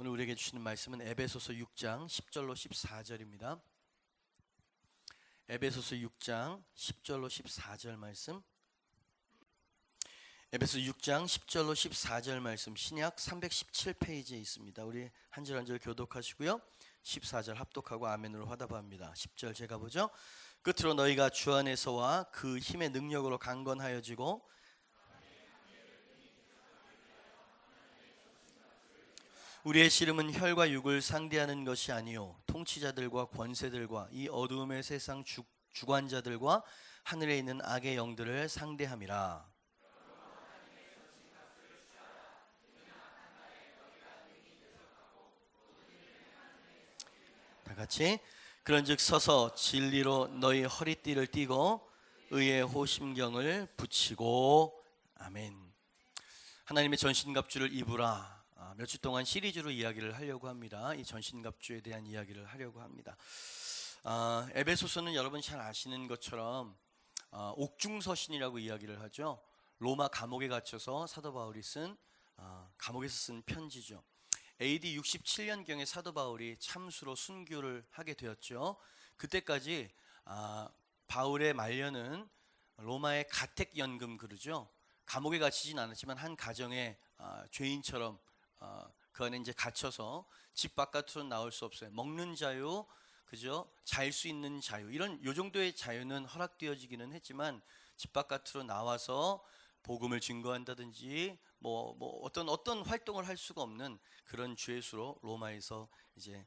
오늘 우리에게 주시는 말씀은 에베소서 6장 10절로 14절입니다. 에베소서 6장 10절로 14절 말씀. 에베소 6장 10절로 14절 말씀 신약 317페이지에 있습니다. 우리 한 절 한 절 교독하시고요. 14절 합독하고 아멘으로 화답합니다. 10절 제가 보죠. 끝으로 너희가 주 안에서와 그 힘의 능력으로 강건하여지고 우리의 씨름은 혈과 육을 상대하는 것이 아니요 통치자들과 권세들과 이 어두움의 세상 주관자들과 하늘에 있는 악의 영들을 상대함이라. 다 같이 그런즉 서서 진리로 너희 허리띠를 띠고 의의 호심경을 붙이고. 아멘. 하나님의 전신갑주를 입으라. 몇 주 동안 시리즈로 이야기를 하려고 합니다. 이 전신갑주에 대한 이야기를 하려고 합니다. 에베소서는 여러분 잘 아시는 것처럼 옥중서신이라고 이야기를 하죠. 로마 감옥에 갇혀서 사도 바울이 감옥에서 쓴 편지죠. AD 67년경에 사도 바울이 참수로 순교를 하게 되었죠. 그때까지 바울의 말년은 로마의 가택연금 그러죠. 감옥에 갇히진 않았지만 한 가정의 죄인처럼 그 안에 이제 갇혀서 집 바깥으로 나올 수 없어요. 먹는 자유, 그죠? 잘 수 있는 자유, 이런 요 정도의 자유는 허락되어지기는 했지만 집 바깥으로 나와서 복음을 증거한다든지 어떤 활동을 할 수가 없는 그런 죄수로 로마에서 이제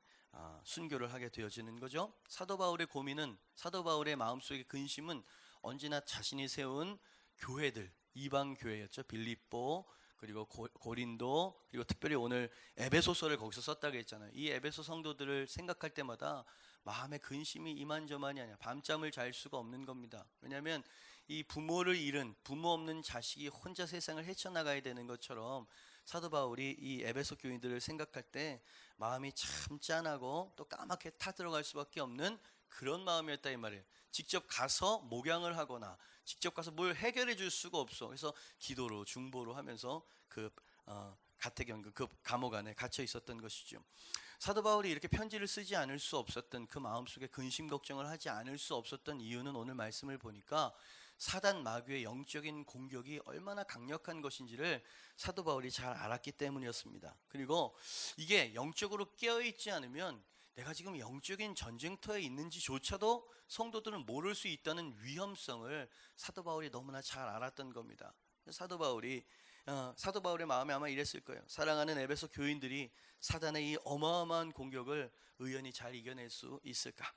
순교를 하게 되어지는 거죠. 사도 바울의 고민은, 사도 바울의 마음속의 근심은 언제나 자신이 세운 교회들, 이방 교회였죠. 빌립보, 그리고 고린도, 그리고 특별히 오늘 에베소서를 거기서 썼다고 했잖아요. 이 에베소 성도들을 생각할 때마다 마음의 근심이 이만저만이 아니야. 밤잠을 잘 수가 없는 겁니다. 왜냐하면 이 부모를 잃은 부모 없는 자식이 혼자 세상을 헤쳐나가야 되는 것처럼 사도 바울이 이 에베소 교인들을 생각할 때 마음이 참 짠하고 또 까맣게 타들어갈 수밖에 없는 그런 마음이었다 이 말이에요. 직접 가서 목양을 하거나 직접 가서 뭘 해결해 줄 수가 없어. 그래서 기도로 중보로 하면서 가택연금 그 감옥 안에 갇혀 있었던 것이죠. 사도 바울이 이렇게 편지를 쓰지 않을 수 없었던, 그 마음속에 근심 걱정을 하지 않을 수 없었던 이유는 오늘 말씀을 보니까 사단 마귀의 영적인 공격이 얼마나 강력한 것인지를 사도 바울이 잘 알았기 때문이었습니다. 그리고 이게 영적으로 깨어있지 않으면 내가 지금 영적인 전쟁터에 있는지조차도 성도들은 모를 수 있다는 위험성을 사도 바울이 너무나 잘 알았던 겁니다. 사도 바울의 마음에 아마 이랬을 거예요. 사랑하는 에베소 교인들이 사단의 이 어마어마한 공격을 의연히 잘 이겨낼 수 있을까?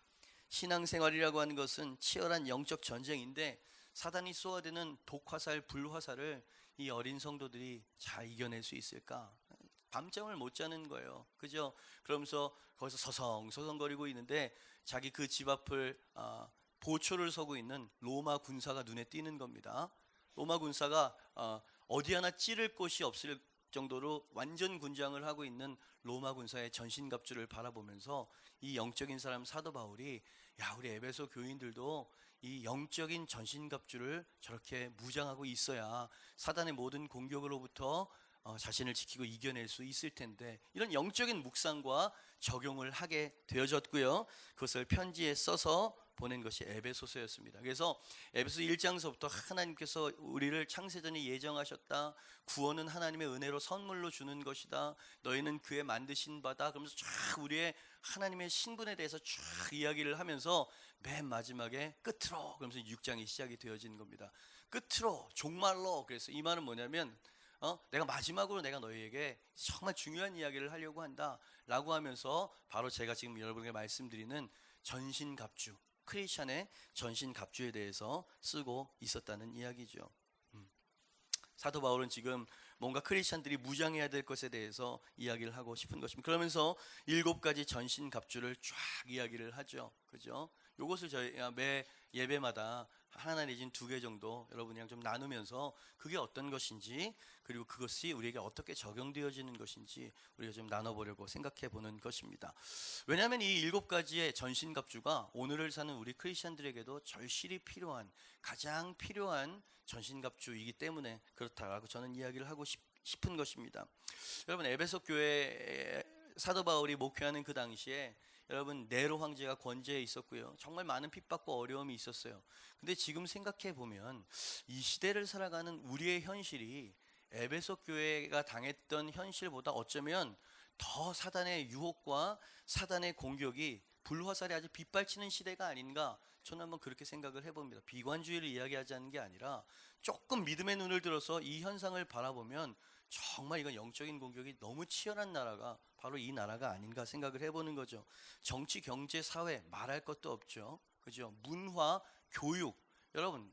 신앙생활이라고 하는 것은 치열한 영적 전쟁인데 사단이 쏘아대는 독화살, 불화살을 이 어린 성도들이 잘 이겨낼 수 있을까? 밤잠을 못 자는 거예요. 그죠? 그러면서 거기서 서성서성거리고 있는데 자기 그 집 앞을 보초를 서고 있는 로마 군사가 눈에 띄는 겁니다. 로마 군사가 어디 하나 찌를 곳이 없을 정도로 완전 군장을 하고 있는 로마 군사의 전신갑주를 바라보면서 이 영적인 사람 사도 바울이, 야, 우리 에베소 교인들도 이 영적인 전신갑주를 저렇게 무장하고 있어야 사단의 모든 공격으로부터 자신을 지키고 이겨낼 수 있을 텐데, 이런 영적인 묵상과 적용을 하게 되어졌고요. 그것을 편지에 써서 보낸 것이 에베소서였습니다. 그래서 에베소 1장서부터 하나님께서 우리를 창세전에 예정하셨다. 구원은 하나님의 은혜로 선물로 주는 것이다. 너희는 그의 만드신 바다. 그러면서 쫙 우리의 하나님의 신분에 대해서 쫙 이야기를 하면서 맨 마지막에 끝으로, 그러면서 6장이 시작이 되어지는 겁니다. 끝으로, 종말로. 그래서 이 말은 뭐냐면 내가 마지막으로 내가 너희에게 정말 중요한 이야기를 하려고 한다 라고 하면서 바로 제가 지금 여러분에게 말씀드리는 전신갑주, 크리스찬의 전신갑주에 대해서 쓰고 있었다는 이야기죠. 사도 바울은 지금 뭔가 크리스찬들이 무장해야 될 것에 대해서 이야기를 하고 싶은 것입니다. 그러면서 7가지 전신갑주를 쫙 이야기를 하죠. 그죠? 요것을 저희 매 예배마다 하나 내진 2개 정도 여러분이랑 좀 나누면서 그게 어떤 것인지, 그리고 그것이 우리에게 어떻게 적용되어지는 것인지 우리가 좀 나눠보려고 생각해 보는 것입니다. 왜냐하면 이 7가지의 전신갑주가 오늘을 사는 우리 크리스찬들에게도 절실히 필요한, 가장 필요한 전신갑주이기 때문에 그렇다라고 저는 이야기를 하고 싶은 것입니다. 여러분, 에베소 교회 사도 바울이 목회하는 그 당시에 여러분 네로 황제가 권제에 있었고요. 정말 많은 핍박과 어려움이 있었어요. 근데 지금 생각해 보면 이 시대를 살아가는 우리의 현실이 에베소 교회가 당했던 현실보다 어쩌면 더 사단의 유혹과 사단의 공격이 불화살이 아주 빗발치는 시대가 아닌가, 저는 한번 그렇게 생각을 해봅니다. 비관주의를 이야기하자는 게 아니라 조금 믿음의 눈을 들어서 이 현상을 바라보면 정말 이건 영적인 공격이 너무 치열한 나라가 바로 이 나라가 아닌가 생각을 해보는 거죠. 정치, 경제, 사회 말할 것도 없죠. 그죠? 문화, 교육, 여러분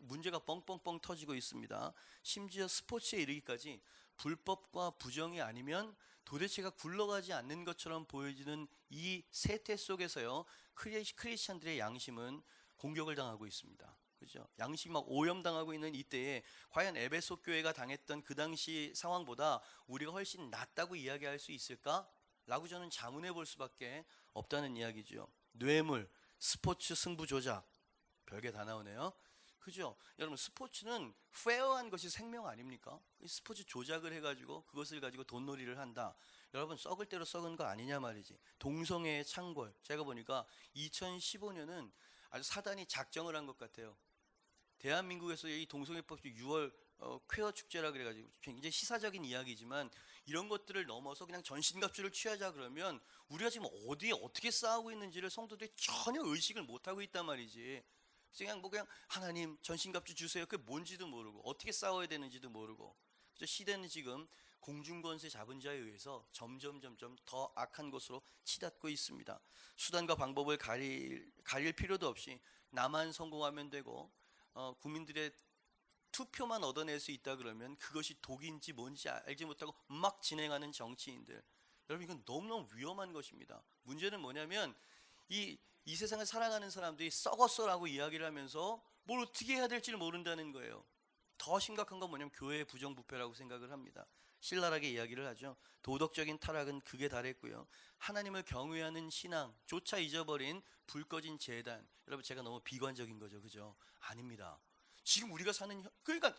문제가 뻥뻥뻥 터지고 있습니다. 심지어 스포츠에 이르기까지 불법과 부정이 아니면 도대체가 굴러가지 않는 것처럼 보여지는 이 세태 속에서요, 크리스찬들의 양심은 공격을 당하고 있습니다. 그죠? 양심이 막 오염당하고 있는 이때에 과연 에베소 교회가 당했던 그 당시 상황보다 우리가 훨씬 낫다고 이야기할 수 있을까? 라고 저는 자문해 볼 수밖에 없다는 이야기죠. 뇌물, 스포츠 승부 조작, 별게 다 나오네요. 그죠? 여러분 스포츠는 페어한 것이 생명 아닙니까? 스포츠 조작을 해가지고 그것을 가지고 돈놀이를 한다. 여러분 썩을 대로 썩은 거 아니냐 말이지. 동성애의 창궐, 제가 보니까 2015년은 아주 사단이 작정을 한 것 같아요. 대한민국에서 이 동성애법 6월 퀘어 축제라 그래가지고 굉장히 시사적인 이야기지만 이런 것들을 넘어서 그냥 전신갑주를 취하자 그러면 우리가 지금 어디에 어떻게 싸우고 있는지를 성도들이 전혀 의식을 못하고 있단 말이지. 그냥 하나님 전신갑주 주세요. 그게 뭔지도 모르고 어떻게 싸워야 되는지도 모르고. 시대는 지금 공중권세 잡은 자에 의해서 점점 더 악한 것으로 치닫고 있습니다. 수단과 방법을 가릴 필요도 없이 나만 성공하면 되고 국민들의 투표만 얻어낼 수 있다 그러면 그것이 독인지 뭔지 알지 못하고 막 진행하는 정치인들, 여러분 이건 너무너무 위험한 것입니다. 문제는 뭐냐면 이 세상을 살아가는 사람들이 썩었어라고 이야기를 하면서 뭘 어떻게 해야 될지를 모른다는 거예요. 더 심각한 건 뭐냐면 교회의 부정부패라고 생각을 합니다. 신랄하게 이야기를 하죠. 도덕적인 타락은 극에 달했고요. 하나님을 경외하는 신앙조차 잊어버린 불 꺼진 제단. 여러분 제가 너무 비관적인 거죠, 그죠? 아닙니다. 지금 우리가 사는 그러니까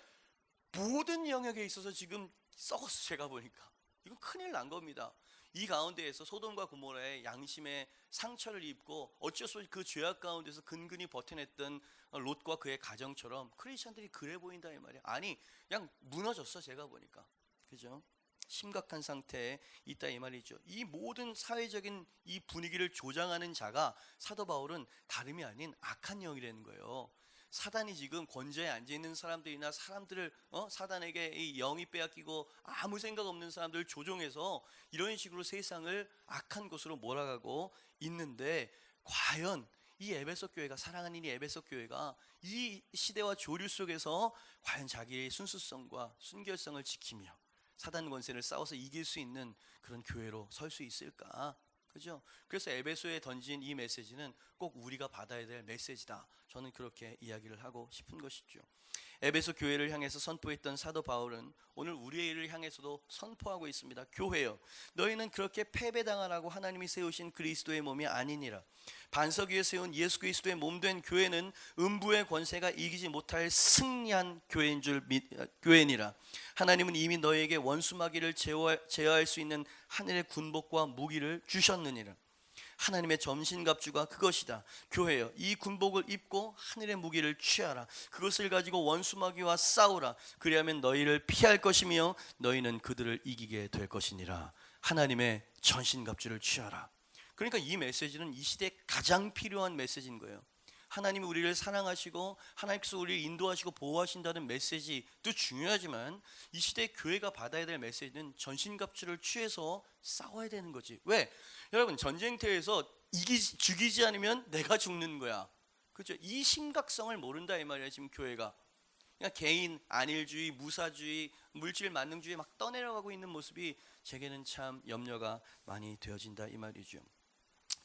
모든 영역에 있어서 지금 썩었어. 제가 보니까 이건 큰일 난 겁니다. 이 가운데에서 소돔과 고모라의 양심의 상처를 입고 어쩔 수 없이 그 죄악 가운데서 근근히 버텨냈던 롯과 그의 가정처럼 크리스천들이 그래 보인다 이 말이야. 아니 그냥 무너졌어. 제가 보니까. 그죠? 심각한 상태에 있다 이 말이죠. 이 모든 사회적인 이 분위기를 조장하는 자가 사도 바울은 다름이 아닌 악한 영이라는 거예요. 사단이 지금 권좌에 앉아있는 사람들이나 사람들을 사단에게 이 영이 빼앗기고 아무 생각 없는 사람들을 조종해서 이런 식으로 세상을 악한 곳으로 몰아가고 있는데, 과연 이 에베소 교회가, 사랑하는 이 에베소 교회가 이 시대와 조류 속에서 과연 자기의 순수성과 순결성을 지키며 사단 권세를 싸워서 이길 수 있는 그런 교회로 설 수 있을까? 그죠? 그래서 에베소에 던진 이 메시지는 꼭 우리가 받아야 될 메시지다. 저는 그렇게 이야기를 하고 싶은 것이죠. 에베소 교회를 향해서 선포했던 사도 바울은 오늘 우리를 향해서도 선포하고 있습니다. 교회여, 너희는 그렇게 패배당하라고 하나님이 세우신 그리스도의 몸이 아니니라. 반석 위에 세운 예수 그리스도의 몸된 교회는 음부의 권세가 이기지 못할 승리한 교회니라. 하나님은 이미 너희에게 원수마귀를 제어할 수 있는 하늘의 군복과 무기를 주셨느니라. 하나님의 전신갑주가 그것이다. 교회여, 이 군복을 입고 하늘의 무기를 취하라. 그것을 가지고 원수마귀와 싸우라. 그리하면 너희를 피할 것이며 너희는 그들을 이기게 될 것이니라. 하나님의 전신갑주를 취하라. 그러니까 이 메시지는 이 시대에 가장 필요한 메시지인 거예요. 하나님이 우리를 사랑하시고 하나님께서 우리를 인도하시고 보호하신다는 메시지도 중요하지만 이 시대의 교회가 받아야 될 메시지는 전신갑주를 취해서 싸워야 되는 거지. 왜? 여러분 전쟁터에서 죽이지 않으면 내가 죽는 거야. 그렇죠? 이 심각성을 모른다 이 말이야 지금 교회가. 그냥 개인 안일주의, 무사주의, 물질 만능주의 막 떠내려가고 있는 모습이 제게는 참 염려가 많이 되어진다 이 말이죠.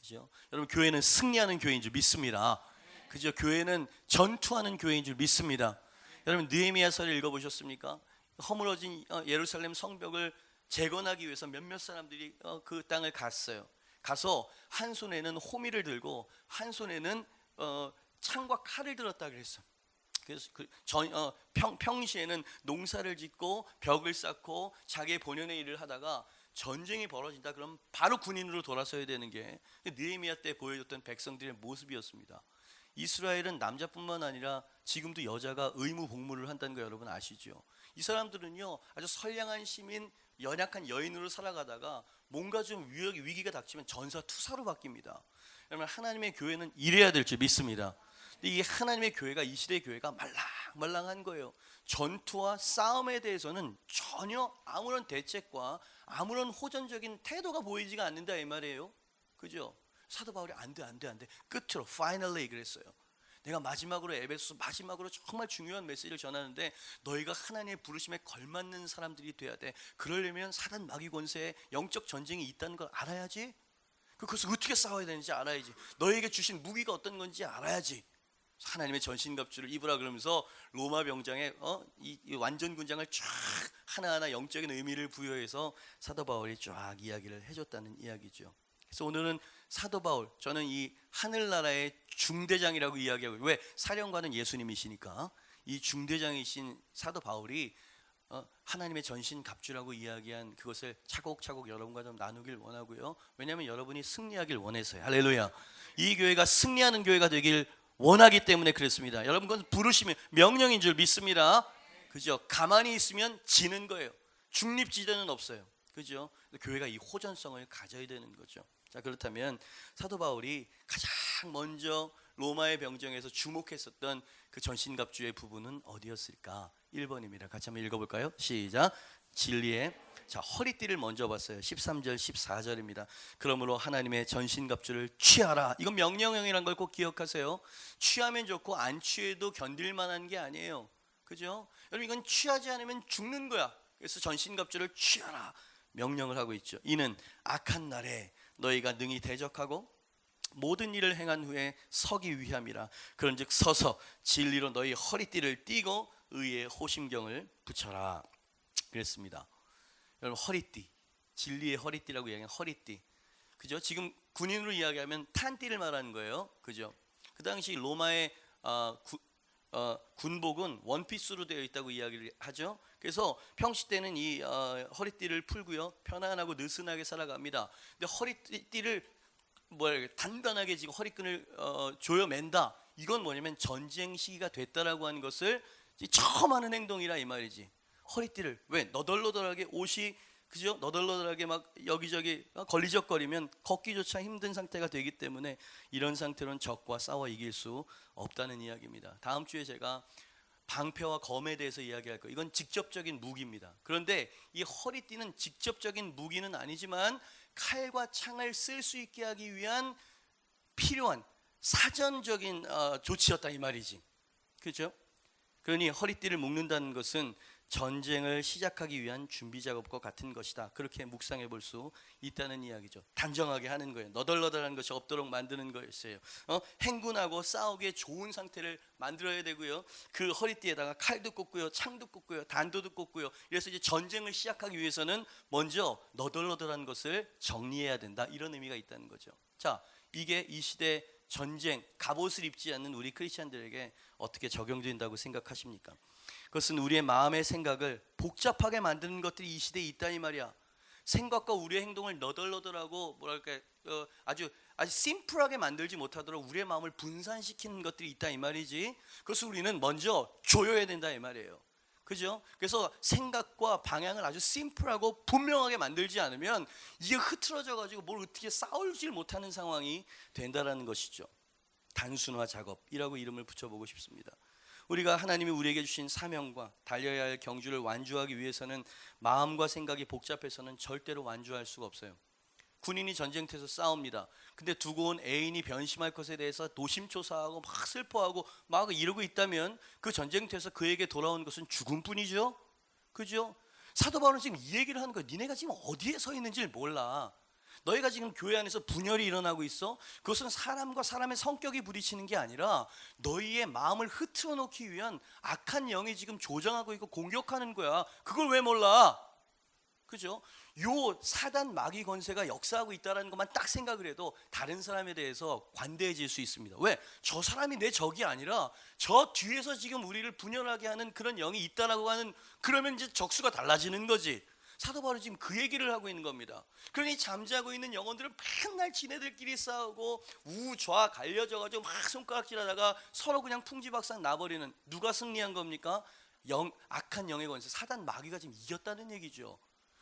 그죠? 여러분 교회는 승리하는 교회인 줄 믿습니다. 그죠? 교회는 전투하는 교회인 줄 믿습니다. 여러분 느헤미야서를 읽어보셨습니까? 허물어진 예루살렘 성벽을 재건하기 위해서 몇몇 사람들이 그 땅을 갔어요. 가서 한 손에는 호미를 들고 한 손에는 창과 칼을 들었다 그랬어. 그래서 평시에는 농사를 짓고 벽을 쌓고 자기의 본연의 일을 하다가 전쟁이 벌어진다 그러면 바로 군인으로 돌아서야 되는 게 느헤미야 때 보여줬던 백성들의 모습이었습니다. 이스라엘은 남자뿐만 아니라 지금도 여자가 의무 복무를 한다는 거 여러분 아시죠? 이 사람들은요 아주 선량한 시민, 연약한 여인으로 살아가다가 뭔가 좀 위기가 닥치면 전사 투사로 바뀝니다. 그러면 하나님의 교회는 이래야 될 줄 믿습니다. 근데 이 하나님의 교회가 이 시대의 교회가 말랑말랑한 거예요. 전투와 싸움에 대해서는 전혀 아무런 대책과 아무런 호전적인 태도가 보이지가 않는다 이 말이에요. 그죠? 사도 바울이 안 돼 끝으로 finally 그랬어요. 내가 마지막으로 에베소서 마지막으로 정말 중요한 메시지를 전하는데 너희가 하나님의 부르심에 걸맞는 사람들이 돼야 돼. 그러려면 사단 마귀 권세에 영적 전쟁이 있다는 걸 알아야지. 그것을 어떻게 싸워야 되는지 알아야지. 너에게 주신 무기가 어떤 건지 알아야지. 하나님의 전신갑주를 입으라 그러면서 로마 병장에 이 완전 군장을 쫙 하나하나 영적인 의미를 부여해서 사도 바울이 쫙 이야기를 해줬다는 이야기죠. 그래서 오늘은 사도 바울, 저는 이 하늘나라의 중대장이라고 이야기하고, 왜? 사령관은 예수님이시니까 이 중대장이신 사도 바울이 하나님의 전신갑주라고 이야기한 그것을 차곡차곡 여러분과 좀 나누길 원하고요. 왜냐하면 여러분이 승리하길 원해서요. 할렐루야. 이 교회가 승리하는 교회가 되길 원하기 때문에 그렇습니다. 여러분 그건 부르심이 명령인 줄 믿습니다. 그죠? 가만히 있으면 지는 거예요. 중립지대는 없어요. 그죠? 교회가 이 호전성을 가져야 되는 거죠. 자, 그렇다면 사도 바울이 가장 먼저 로마의 병정에서 주목했었던 그 전신갑주의 부분은 어디였을까? 1번입니다. 같이 한번 읽어볼까요? 시작. 진리의 허리띠를 먼저 봤어요. 13절 14절입니다. 그러므로 하나님의 전신갑주를 취하라. 이건 명령형이란 걸 꼭 기억하세요. 취하면 좋고 안 취해도 견딜 만한 게 아니에요. 그죠? 여러분 이건 취하지 않으면 죽는 거야. 그래서 전신갑주를 취하라 명령을 하고 있죠. 이는 악한 날에 너희가 능히 대적하고 모든 일을 행한 후에 서기 위함이라. 그런즉 서서 진리로 너희 허리띠를 띠고 의의 호심경을 붙여라 그랬습니다. 여러분 허리띠, 진리의 허리띠라고 이야기하는 허리띠, 그죠? 지금 군인으로 이야기하면 탄띠를 말하는 거예요. 그죠? 그 당시 로마의 군복은 원피스로 되어 있다고 이야기를 하죠. 그래서 평시 때는 이 허리띠를 풀고요 편안하고 느슨하게 살아갑니다. 근데 허리띠를 단단하게 지금 허리끈을 조여맨다. 이건 뭐냐면 전쟁 시기가 됐다라고 하는 것을 처음 하는 행동이라 이 말이지. 허리띠를 왜 너덜너덜하게 옷이 그죠? 너덜너덜하게 막 여기저기 걸리적거리면 걷기조차 힘든 상태가 되기 때문에 이런 상태로는 적과 싸워 이길 수 없다는 이야기입니다. 다음 주에 제가 방패와 검에 대해서 이야기할 거예요. 이건 직접적인 무기입니다. 그런데 이 허리띠는 직접적인 무기는 아니지만 칼과 창을 쓸 수 있게 하기 위한 필요한 사전적인 조치였다 이 말이지. 그렇죠? 그러니 허리띠를 묶는다는 것은 전쟁을 시작하기 위한 준비 작업과 같은 것이다. 그렇게 묵상해 볼 수 있다는 이야기죠. 단정하게 하는 거예요. 너덜너덜한 것이 없도록 만드는 거였어요. 행군하고 싸우기에 좋은 상태를 만들어야 되고요. 그 허리띠에다가 칼도 꽂고요, 창도 꽂고요, 단도도 꽂고요. 그래서 이제 전쟁을 시작하기 위해서는 먼저 너덜너덜한 것을 정리해야 된다. 이런 의미가 있다는 거죠. 자, 이게 이 시대 전쟁, 갑옷을 입지 않는 우리 크리스찬들에게 어떻게 적용된다고 생각하십니까? 그것은 우리의 마음의 생각을 복잡하게 만드는 것들이 이 시대에 있다 이 말이야. 생각과 우리의 행동을 너덜너덜하고 아주 심플하게 만들지 못하도록 우리의 마음을 분산시키는 것들이 있다 이 말이지. 그것을 우리는 먼저 조여야 된다 이 말이에요. 그죠? 그래서 생각과 방향을 아주 심플하고 분명하게 만들지 않으면 이게 흐트러져 가지고 뭘 어떻게 싸울지 못하는 상황이 된다라는 것이죠. 단순화 작업이라고 이름을 붙여보고 싶습니다. 우리가 하나님이 우리에게 주신 사명과 달려야 할 경주를 완주하기 위해서는 마음과 생각이 복잡해서는 절대로 완주할 수가 없어요. 군인이 전쟁터에서 싸웁니다. 근데 두고 온 애인이 변심할 것에 대해서 노심초사하고 막 슬퍼하고 막 이러고 있다면 그 전쟁터에서 그에게 돌아온 것은 죽음뿐이죠. 그죠? 사도 바울은 지금 이 얘기를 하는 거야. 니네가 지금 어디에 서 있는지를 몰라. 너희가 지금 교회 안에서 분열이 일어나고 있어. 그것은 사람과 사람의 성격이 부딪히는 게 아니라 너희의 마음을 흐트러 놓기 위한 악한 영이 지금 조정하고 있고 공격하는 거야. 그걸 왜 몰라? 그죠? 요 사단 마귀 권세가 역사하고 있다는 것만 딱 생각을 해도 다른 사람에 대해서 관대해질 수 있습니다. 왜? 저 사람이 내 적이 아니라 저 뒤에서 지금 우리를 분열하게 하는 그런 영이 있다라고 하는, 그러면 이제 적수가 달라지는 거지. 사도 바울이 지금 그 얘기를 하고 있는 겁니다. 그러니 잠자고 있는 영혼들은 맨날 지네들끼리 싸우고 우좌 갈려져가지고 막 손가락질하다가 서로 그냥 풍지박산 나버리는, 누가 승리한 겁니까? 악한 영의 권세, 사단 마귀가 지금 이겼다는 얘기죠.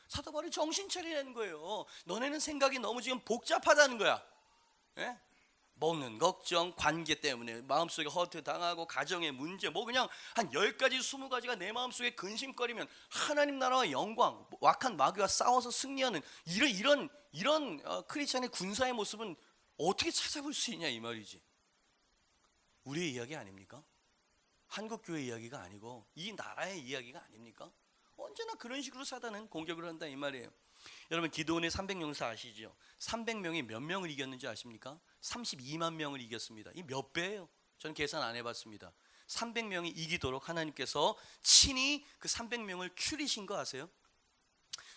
사도 바울이 정신 차리라는 거예요. 너네는 생각이 너무 지금 복잡하다는 거야. 예? 먹는 걱정, 관계 때문에 마음속에 허트 당하고, 가정의 문제, 뭐 그냥 한 10가지 20가지가 내 마음속에 근심거리면 하나님 나라와 영광, 악한 마귀와 싸워서 승리하는 이런 크리스찬의 군사의 모습은 어떻게 찾아볼 수 있냐 이 말이지. 우리의 이야기 아닙니까? 한국교회 이야기가 아니고 이 나라의 이야기가 아닙니까? 언제나 그런 식으로 사단은 공격을 한다 이 말이에요. 여러분, 기드온의 300용사 아시죠? 300명이 몇 명을 이겼는지 아십니까? 32만 명을 이겼습니다. 이 몇 배예요? 저는 계산 안 해봤습니다. 300명이 이기도록 하나님께서 친히 그 300명을 키우신 거 아세요?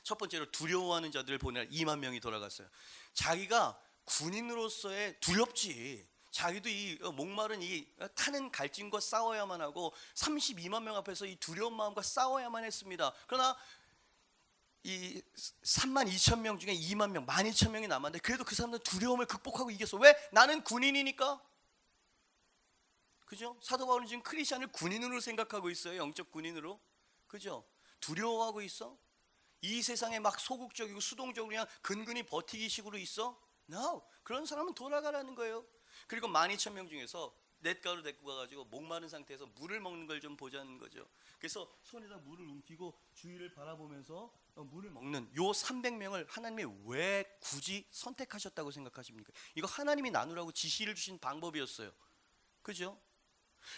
첫 번째로 두려워하는 자들을 보내라. 2만 명이 돌아갔어요. 자기가 군인으로서의 두렵지, 자기도 이 목마른 이 타는 갈증과 싸워야만 하고 32만 명 앞에서 이 두려운 마음과 싸워야만 했습니다. 그러나 이 3만 2천 명 중에 2만 명, 12,000명이 남았는데 그래도 그 사람들은 두려움을 극복하고 이겼어. 왜? 나는 군인이니까. 그죠? 사도 바울은 지금 크리스찬을 군인으로 생각하고 있어요. 영적 군인으로. 그죠? 두려워하고 있어? 이 세상에 막 소극적이고 수동적으로 그냥 근근히 버티기 식으로 있어? No. 그런 사람은 돌아가라는 거예요. 그리고 12,000명 중에서 냇가로 데리고 가가지고 목마른 상태에서 물을 먹는 걸 좀 보자는 거죠. 그래서 손에다 물을 움키고 주위를 바라보면서 물을 먹는 요 300명을 하나님이 왜 굳이 선택하셨다고 생각하십니까? 이거 하나님이 나누라고 지시를 주신 방법이었어요. 그죠?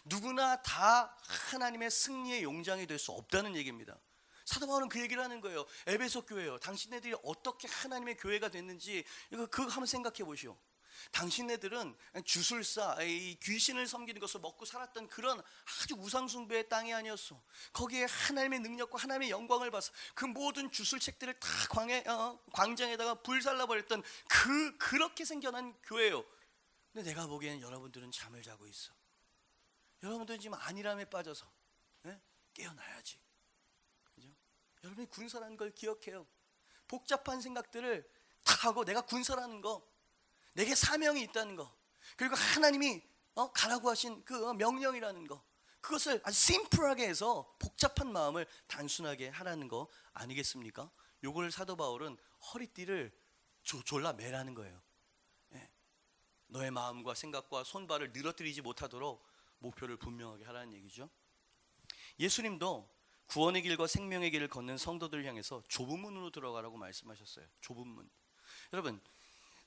누구나 다 하나님의 승리의 용장이 될 수 없다는 얘기입니다. 사도 바울은 그 얘기를 하는 거예요. 에베소 교회요, 당신네들이 어떻게 하나님의 교회가 됐는지 그거 한번 생각해 보시오. 당신네들은 주술사, 이 귀신을 섬기는 것을 먹고 살았던 그런 아주 우상숭배의 땅이 아니었어. 거기에 하나님의 능력과 하나님의 영광을 봐서 그 모든 주술책들을 다 광장에다가 불살라버렸던 그렇게 생겨난 교회예요. 근데 내가 보기에는 여러분들은 잠을 자고 있어. 여러분들은 지금 안일함에 빠져서 깨어나야지. 그죠? 여러분이 군사라는 걸 기억해요. 복잡한 생각들을 다 하고 내가 군사라는 거, 내게 사명이 있다는 거, 그리고 하나님이 가라고 하신 그 명령이라는 거, 그것을 아주 심플하게 해서 복잡한 마음을 단순하게 하라는 거 아니겠습니까? 요걸 사도 바울은 허리띠를 졸라 매라는 거예요. 너의 마음과 생각과 손발을 늘어뜨리지 못하도록 목표를 분명하게 하라는 얘기죠. 예수님도 구원의 길과 생명의 길을 걷는 성도들을 향해서 좁은 문으로 들어가라고 말씀하셨어요. 좁은 문. 여러분,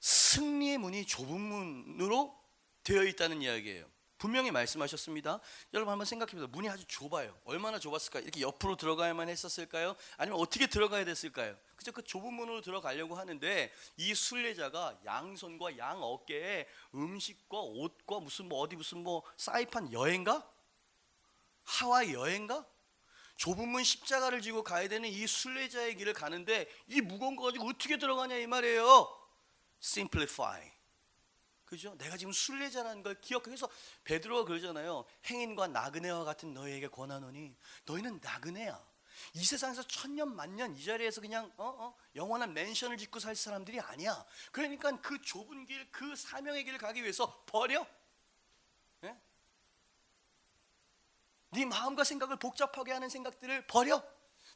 승리의 문이 좁은 문으로 되어 있다는 이야기예요. 분명히 말씀하셨습니다. 여러분 한번 생각해보세요. 문이 아주 좁아요. 얼마나 좁았을까요? 이렇게 옆으로 들어가야만 했었을까요? 아니면 어떻게 들어가야 됐을까요? 그저 그 좁은 문으로 들어가려고 하는데 이 순례자가 양손과 양 어깨에 음식과 옷과 무슨 사이판 여행가? 하와이 여행가? 좁은 문 십자가를 지고 가야 되는 이 순례자의 길을 가는데 이 무거운 거 가지고 어떻게 들어가냐 이 말이에요. Simplify. 그죠? 내가 지금 순례자라는 걸 기억해서 베드로가 그러잖아요. 행인과 나그네와 같은 너희에게 권하노니 너희는 나그네야. 이 세상에서 천년 만년 이 자리에서 그냥 영원한 맨션을 짓고 살 사람들이 아니야. 그러니까 그 좁은 길, 그 사명의 길을 가기 위해서 버려. 네? 네 마음과 생각을 복잡하게 하는 생각들을 버려.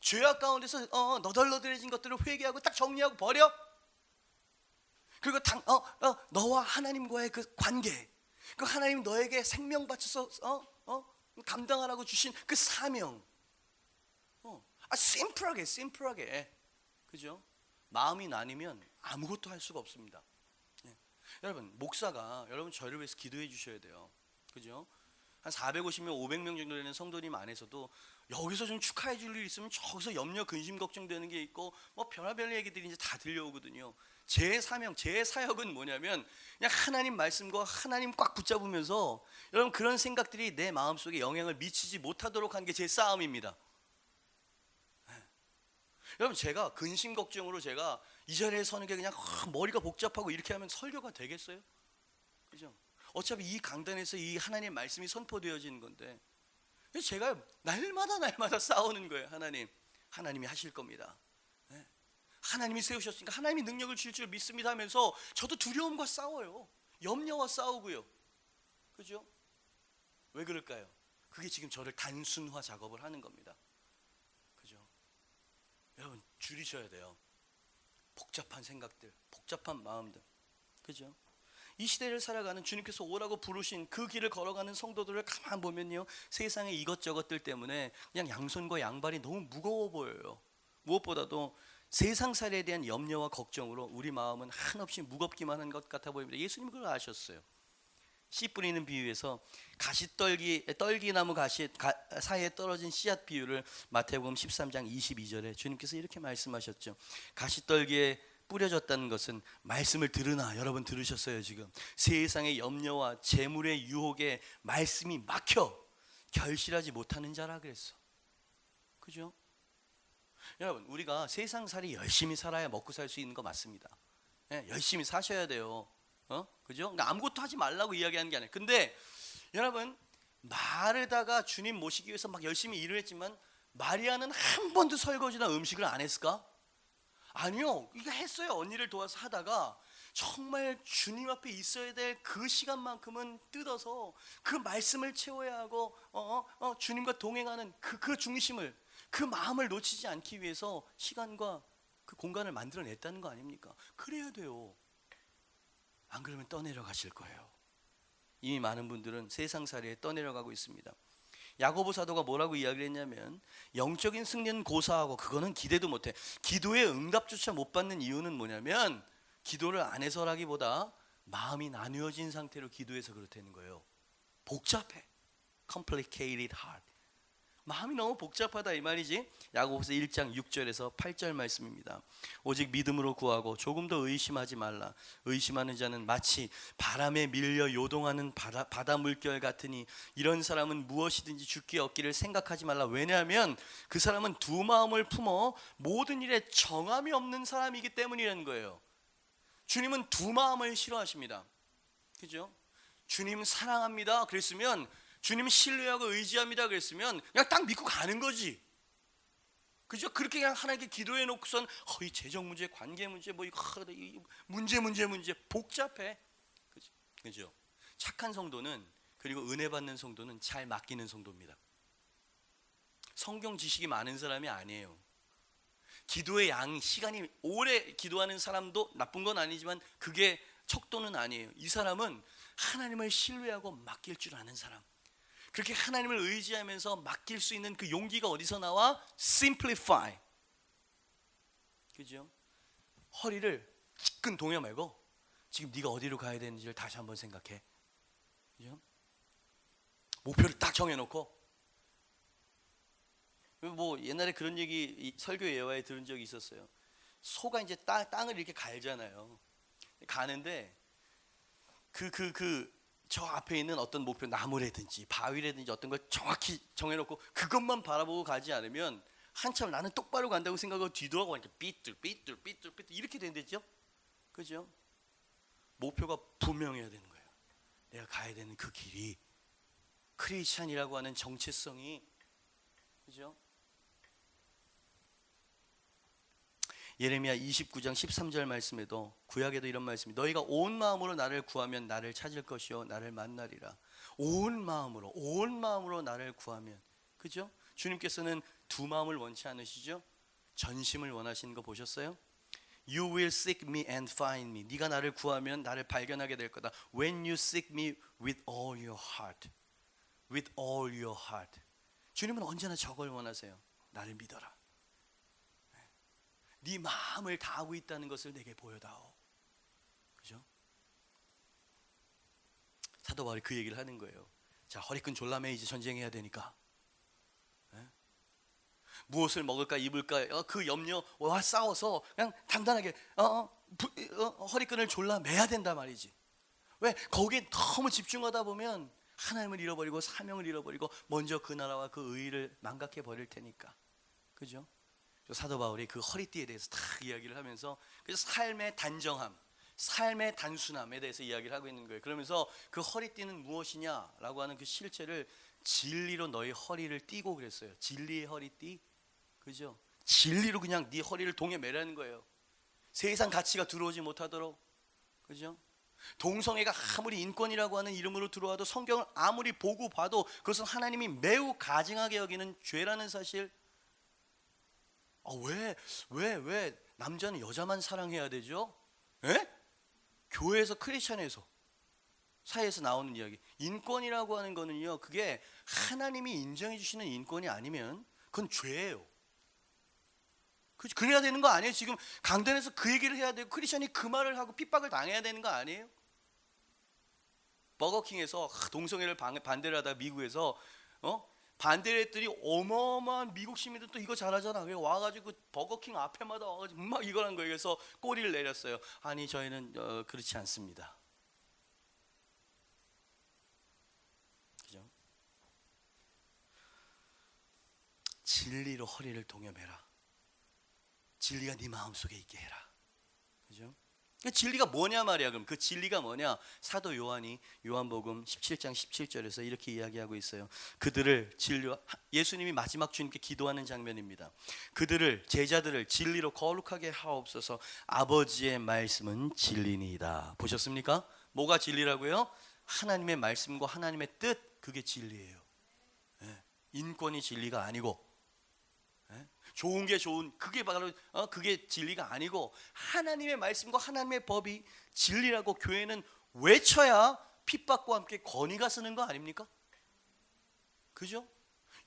죄악 가운데서 너덜너덜해진 것들을 회개하고 딱 정리하고 버려. 그리고 너와 하나님과의 그 관계, 그 하나님 너에게 생명 바쳐서 감당하라고 주신 그 사명, 심플하게, 그죠? 마음이 나뉘면 아무것도 할 수가 없습니다. 여러분, 목사가 여러분 저를 위해서 기도해 주셔야 돼요. 그죠? 한 450명, 500명 정도 되는 성도님 안에서도 여기서 좀 축하해 줄 일 있으면 저기서 염려, 근심, 걱정되는 게 있고 별의별 얘기들이 이제 다 들려오거든요. 제 사명, 제 사역은 뭐냐면 그냥 하나님 말씀과 하나님 꽉 붙잡으면서 여러분 그런 생각들이 내 마음속에 영향을 미치지 못하도록 하는 게 제 싸움입니다. 여러분, 제가 근심 걱정으로 제가 이 자리에 서는 게 그냥 머리가 복잡하고 이렇게 하면 설교가 되겠어요? 그죠? 어차피 이 강단에서 이 하나님의 말씀이 선포되어지는 건데, 그래서 제가 날마다 싸우는 거예요. 하나님이 하실 겁니다. 네. 하나님이 세우셨으니까 하나님이 능력을 주실 줄 믿습니다 하면서 저도 두려움과 싸워요. 염려와 싸우고요. 그죠? 왜 그럴까요? 그게 지금 저를 단순화 작업을 하는 겁니다. 그죠? 여러분 줄이셔야 돼요. 복잡한 생각들, 복잡한 마음들. 그죠? 이 시대를 살아가는 주님께서 오라고 부르신 그 길을 걸어가는 성도들을 가만 보면요, 세상의 이것저것들 때문에 그냥 양손과 양발이 너무 무거워 보여요. 무엇보다도 세상살이에 대한 염려와 걱정으로 우리 마음은 한없이 무겁기만 한 것 같아 보입니다. 예수님 그걸 아셨어요. 씨 뿌리는 비유에서 떨기나무 가시 사이에 떨어진 씨앗 비유를 마태복음 13장 22절에 주님께서 이렇게 말씀하셨죠. 가시떨기에 뿌려졌다는 것은 말씀을 들으나, 여러분 들으셨어요 지금? 세상의 염려와 재물의 유혹에 말씀이 막혀 결실하지 못하는 자라 그랬어. 그죠? 여러분 우리가 세상살이 열심히 살아야 먹고 살 수 있는 거 맞습니다. 네, 열심히 사셔야 돼요. 그죠? 그러니까 아무것도 하지 말라고 이야기하는 게 아니에요. 근데 여러분 마르다가 주님 모시기 위해서 막 열심히 일을 했지만 마리아는 한 번도 설거지나 음식을 안 했을까? 아니요. 이거 했어요. 언니를 도와서 하다가 정말 주님 앞에 있어야 될 그 시간만큼은 뜯어서 그 말씀을 채워야 하고 주님과 동행하는 그 중심을, 그 마음을 놓치지 않기 위해서 시간과 그 공간을 만들어냈다는 거 아닙니까? 그래야 돼요. 안 그러면 떠내려 가실 거예요. 이미 많은 분들은 세상살이에 떠내려가고 있습니다. 야고보 사도가 뭐라고 이야기를 했냐면 영적인 승리는 고사하고 그거는 기대도 못해. 기도의 응답조차 못 받는 이유는 뭐냐면 기도를 안 해서라기보다 마음이 나뉘어진 상태로 기도해서 그렇다는 거예요. 복잡해. Complicated heart. 마음이 너무 복잡하다 이 말이지. 야고보서 1장 6절에서 8절 말씀입니다. 오직 믿음으로 구하고 조금 더 의심하지 말라. 의심하는 자는 마치 바람에 밀려 요동하는 바다 물결 같으니 이런 사람은 무엇이든지 죽기 얻기를 생각하지 말라. 왜냐하면 그 사람은 두 마음을 품어 모든 일에 정함이 없는 사람이기 때문이라는 거예요. 주님은 두 마음을 싫어하십니다. 그죠? 주님 사랑합니다 그랬으면, 주님 신뢰하고 의지합니다 그랬으면 그냥 딱 믿고 가는 거지. 그죠? 그렇게 그냥 하나님께 기도해 놓고선 이 재정 문제, 관계 문제, 뭐 이거 문제 복잡해. 그죠? 착한 성도는, 그리고 은혜 받는 성도는 잘 맡기는 성도입니다. 성경 지식이 많은 사람이 아니에요. 기도의 시간이 오래 기도하는 사람도 나쁜 건 아니지만 그게 척도는 아니에요. 이 사람은 하나님을 신뢰하고 맡길 줄 아는 사람. 그렇게 하나님을 의지하면서 맡길 수 있는 그 용기가 어디서 나와? Simplify. 그죠? 허리를 지끈 동여 말고 지금 네가 어디로 가야 되는지를 다시 한번 생각해. 그죠? 목표를 딱 정해놓고. 뭐 옛날에 그런 얘기 설교 예화에 들은 적이 있었어요. 소가 이제 땅을 이렇게 갈잖아요. 가는데 저 앞에 있는 어떤 목표, 나무라든지 바위라든지 어떤 걸 정확히 정해놓고 그것만 바라보고 가지 않으면 한참 나는 똑바로 간다고 생각하고 뒤돌아가고 이렇게 삐뚤 이렇게 된대죠. 그죠? 목표가 분명해야 되는 거예요. 내가 가야 되는 그 길이, 크리스찬이라고 하는 정체성이, 그죠? 예레미야 29장 13절 말씀에도, 구약에도 이런 말씀이, 너희가 온 마음으로 나를 구하면 나를 찾을 것이요 나를 만나리라. 온 마음으로 나를 구하면. 그죠? 주님께서는 두 마음을 원치 않으시죠? 전심을 원하시는 거 보셨어요? You will seek me and find me. 네가 나를 구하면 나를 발견하게 될 거다. When you seek me with all your heart. With all your heart. 주님은 언제나 저걸 원하세요. 나를 믿어라. 네 마음을 다하고 있다는 것을 내게 보여다오. 그죠? 사도 바울이 그 얘기를 하는 거예요. 자, 허리끈 졸라매 이제 전쟁해야 되니까. 무엇을 먹을까 입을까 그 염려와 싸워서 그냥 단단하게 허리끈을 졸라매야 된단 말이지. 왜? 거기에 너무 집중하다 보면 하나님을 잃어버리고 사명을 잃어버리고 먼저 그 나라와 그 의의를 망각해 버릴 테니까. 그죠? 사도 바울이 그 허리띠에 대해서 다 이야기를 하면서, 그래서 삶의 단정함, 삶의 단순함에 대해서 이야기를 하고 있는 거예요. 그러면서 그 허리띠는 무엇이냐라고 하는 그 실체를 진리로 너희 허리를 띠고 그랬어요. 진리의 허리띠, 그죠? 진리로 그냥 네 허리를 동에 매라는 거예요. 세상 가치가 들어오지 못하도록, 그죠? 동성애가 아무리 인권이라고 하는 이름으로 들어와도 성경을 아무리 보고 봐도 그것은 하나님이 매우 가증하게 여기는 죄라는 사실. 왜 남자는 여자만 사랑해야 되죠? 에? 교회에서, 크리스천에서, 사이에서 나오는 이야기. 인권이라고 하는 거는요, 그게 하나님이 인정해 주시는 인권이 아니면 그건 죄예요. 그래야 되는 거 아니에요? 지금 강단에서 그 얘기를 해야 되고 크리스천이 그 말을 하고 핍박을 당해야 되는 거 아니에요? 버거킹에서 동성애를 반대를 하다가 미국에서 반대를 했더니 어마어마한 미국 시민들 또 이거 잘하잖아. 왜 와가지고 버거킹 앞에마다 와가지고 막 이걸 한 거예요. 그래서 꼬리를 내렸어요. 아니, 저희는 그렇지 않습니다. 그죠? 진리로 허리를 동여매라. 진리가 네 마음속에 있게 해라. 그죠? 그 진리가 뭐냐 말이야. 그럼 그 진리가 뭐냐? 사도 요한이 요한복음 17장 17절에서 이렇게 이야기하고 있어요. 그들을 예수님이 마지막 주님께 기도하는 장면입니다. 그들을, 제자들을 진리로 거룩하게 하옵소서. 아버지의 말씀은 진리니이다. 보셨습니까? 뭐가 진리라고요? 하나님의 말씀과 하나님의 뜻, 그게 진리예요. 인권이 진리가 아니고, 좋은 게 좋은, 그게 바로 그게 진리가 아니고, 하나님의 말씀과 하나님의 법이 진리라고 교회는 외쳐야 핍박과 함께 건의가 쓰는 거 아닙니까? 그죠?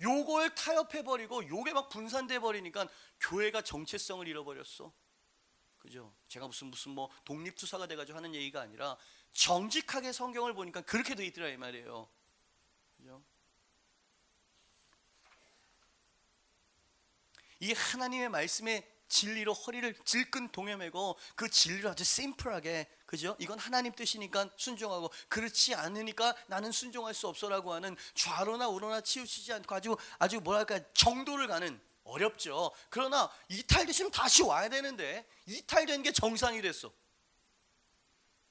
요걸 타협해 버리고 요게 막 분산돼 버리니까 교회가 정체성을 잃어버렸어. 그죠? 제가 무슨 뭐 독립투사가 돼가지고 하는 얘기가 아니라 정직하게 성경을 보니까 그렇게 돼 있더라 이 말이에요. 그죠? 이 하나님의 말씀의 진리로 허리를 질끈 동여매고 그 진리로 아주 심플하게, 그죠? 이건 하나님 뜻이니까 순종하고, 그렇지 않으니까 나는 순종할 수 없어라고 하는, 좌로나 우로나 치우치지 않고 아주 뭐랄까 정도를 가는, 어렵죠. 그러나 이탈됐으면 다시 와야 되는데 이탈된 게 정상이 됐어.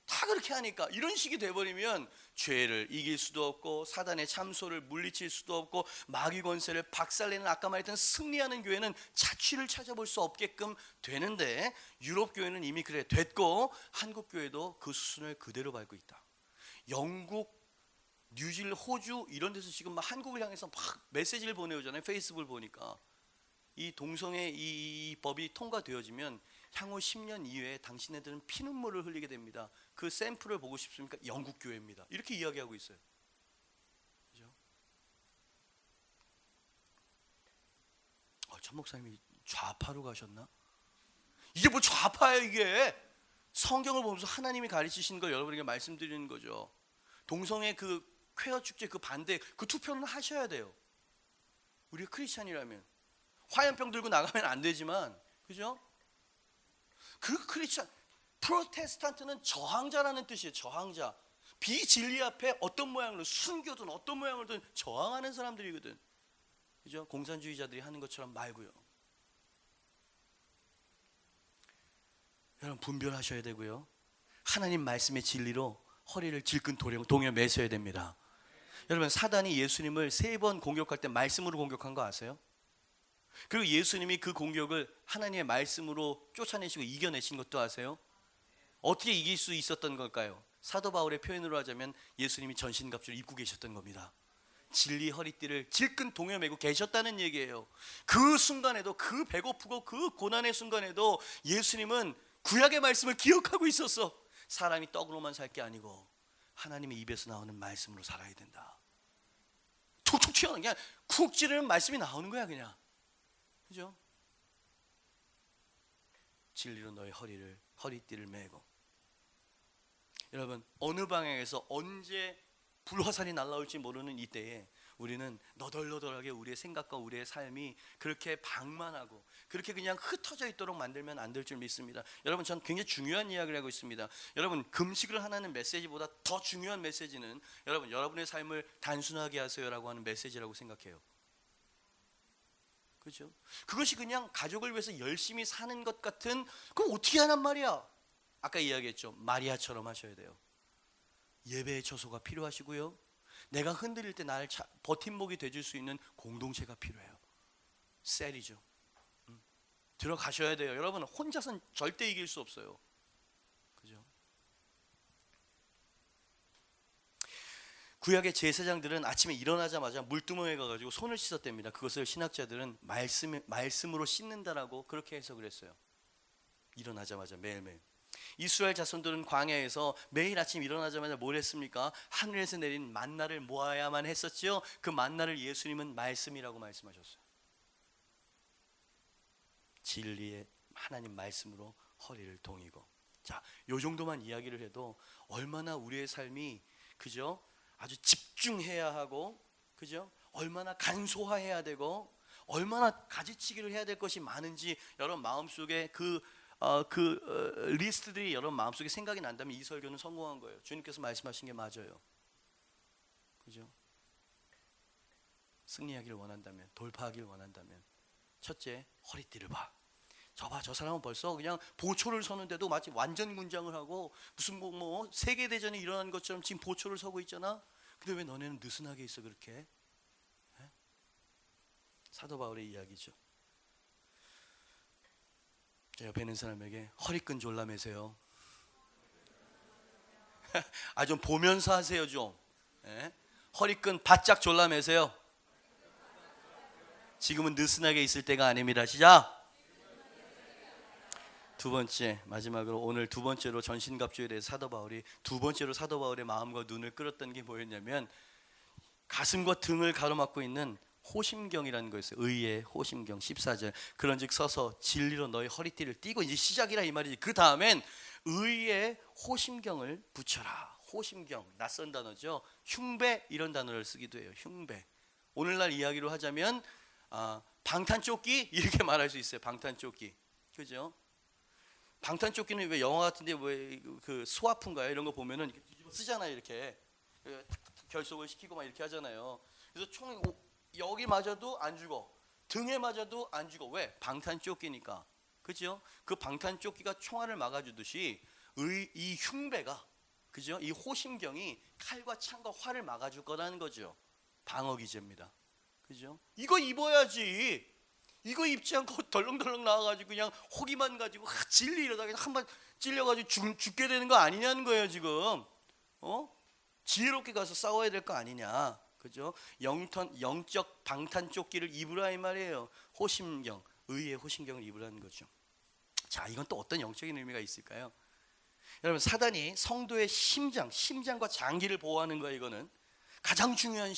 다 그렇게 하니까 이런 식이 돼버리면 죄를 이길 수도 없고 사단의 참소를 물리칠 수도 없고 마귀 권세를 박살내는, 아까 말했던 승리하는 교회는 자취를 찾아볼 수 없게끔 되는데, 유럽 교회는 이미 그래 됐고 한국 교회도 그 수순을 그대로 밟고 있다. 영국, 뉴질랜드, 호주 이런 데서 지금 막 한국을 향해서 막 메시지를 보내오잖아요. 페이스북을 보니까 이 동성애 이 법이 통과되어지면 향후 10년 이후에 당신네들은 피눈물을 흘리게 됩니다. 그 샘플을 보고 싶습니까? 영국 교회입니다. 이렇게 이야기하고 있어요. 그죠? 천 목사님이 좌파로 가셨나? 이게 뭐 좌파예요 이게? 성경을 보면서 하나님이 가르치신 걸 여러분에게 말씀드리는 거죠. 동성애 그 쾌어 축제 그 반대 그 투표는 하셔야 돼요. 우리가 크리스찬이라면. 화염병 들고 나가면 안 되지만, 그죠? 그 크리스찬, 프로테스탄트는 저항자라는 뜻이에요. 저항자. 비진리 앞에 어떤 모양으로 순교든 어떤 모양으로든 저항하는 사람들이거든. 그죠? 공산주의자들이 하는 것처럼 말고요. 여러분 분별하셔야 되고요. 하나님 말씀의 진리로 허리를 질끈 동여 매셔야 됩니다. 여러분 사단이 예수님을 3번 공격할 때 말씀으로 공격한 거 아세요? 그리고 예수님이 그 공격을 하나님의 말씀으로 쫓아내시고 이겨내신 것도 아세요? 어떻게 이길 수 있었던 걸까요? 사도 바울의 표현으로 하자면 예수님이 전신갑주를 입고 계셨던 겁니다. 진리 허리띠를 질끈 동여매고 계셨다는 얘기예요. 그 순간에도, 그 배고프고 그 고난의 순간에도 예수님은 구약의 말씀을 기억하고 있었어. 사람이 떡으로만 살 게 아니고 하나님의 입에서 나오는 말씀으로 살아야 된다. 툭툭 튀어나오는, 그냥 쿡 찌르는 말씀이 나오는 거야 그냥. 그죠? 진리로 너의 허리띠를 매고. 여러분 어느 방향에서 언제 불화살이 날아올지 모르는 이때에 우리는 너덜너덜하게 우리의 생각과 우리의 삶이 그렇게 방만하고 그렇게 그냥 흩어져 있도록 만들면 안 될 줄 믿습니다. 여러분 전 굉장히 중요한 이야기를 하고 있습니다. 여러분 금식을 하는 메시지보다 더 중요한 메시지는 여러분의 삶을 단순하게 하세요라고 하는 메시지라고 생각해요. 그렇죠? 그것이 그냥 가족을 위해서 열심히 사는 것 같은, 그럼 어떻게 하란 말이야? 아까 이야기했죠. 마리아처럼 하셔야 돼요. 예배의 처소가 필요하시고요. 내가 흔들릴 때 나를 버팀목이 돼줄 수 있는 공동체가 필요해요. 셀이죠. 들어가셔야 돼요. 여러분, 혼자서는 절대 이길 수 없어요. 그죠? 구약의 제사장들은 아침에 일어나자마자 물두멍에 가가지고 손을 씻었답니다. 그것을 신학자들은 말씀으로 씻는다라고 그렇게 해석을 했어요. 일어나자마자 매일매일. 이스라엘 자손들은 광야에서 매일 아침 일어나자마자 뭘 했습니까? 하늘에서 내린 만나를 모아야만 했었죠. 그 만나를 예수님은 말씀이라고 말씀하셨어요. 진리의 하나님 말씀으로 허리를 동이고. 자, 요 정도만 이야기를 해도 얼마나 우리의 삶이, 그죠? 아주 집중해야 하고, 그죠? 얼마나 간소화해야 되고, 얼마나 가지치기를 해야 될 것이 많은지 여러분 마음속에 리스트들이 여러분 마음속에 생각이 난다면 이 설교는 성공한 거예요. 주님께서 말씀하신 게 맞아요. 그죠? 승리하기를 원한다면, 돌파하기를 원한다면, 첫째, 허리띠를 봐. 저 사람은 벌써 그냥 보초를 서는데도 마치 완전 군장을 하고 무슨 뭐 세계대전이 일어난 것처럼 지금 보초를 서고 있잖아. 근데 왜 너네는 느슨하게 있어 그렇게? 에? 사도 바울의 이야기죠. 옆에 있는 사람에게 허리끈 졸라매세요. 좀 보면서 하세요 좀. 에? 허리끈 바짝 졸라매세요. 지금은 느슨하게 있을 때가 아닙니다. 시작. 두 번째, 마지막으로 오늘 두 번째로 전신갑주에 대해서 사도 바울이 두 번째로 사도 바울의 마음과 눈을 끌었던 게 뭐였냐면 가슴과 등을 가로막고 있는 호심경이라는 거였어요. 의의 호심경 14절. 그런즉 서서 진리로 너희 허리띠를 띠고, 이제 시작이라 이 말이지. 그 다음엔 의의 호심경을 붙여라. 호심경, 낯선 단어죠. 흉배, 이런 단어를 쓰기도 해요. 흉배. 오늘날 이야기로 하자면 방탄조끼 이렇게 말할 수 있어요. 방탄조끼, 그죠? 방탄조끼는 왜 영화 같은데 왜 그 소아프인가요? 이런 거 보면은 쓰잖아요. 이렇게 결속을 시키고 막 이렇게 하잖아요. 그래서 총 여기 맞아도 안 죽어, 등에 맞아도 안 죽어. 왜? 방탄조끼니까. 그죠? 그 방탄조끼가 총알을 막아주듯이 이 흉배가, 그죠? 이 호심경이 칼과 창과 활을 막아줄 거라는 거죠. 방어 기제입니다. 그죠? 이거 입어야지. 이거 입지 않고 덜렁덜렁 나와가지고 그냥 호기만 가지고 진리 이러다가 한번 찔려가지고 죽게 되는 거 아니냐는 거예요 지금. 지혜롭게 가서 싸워야 될 거 아니냐. 그죠? 영적 방탄조끼를 입으라 이 말이에요. 호심경, 의의 호심경을 입으라는 거죠. 자, 이건 또 어떤 영적인 의미가 있을까요? 여러분, 사단이 성도의 심장과 장기를 보호하는 거예요. 이거는 가장 중요한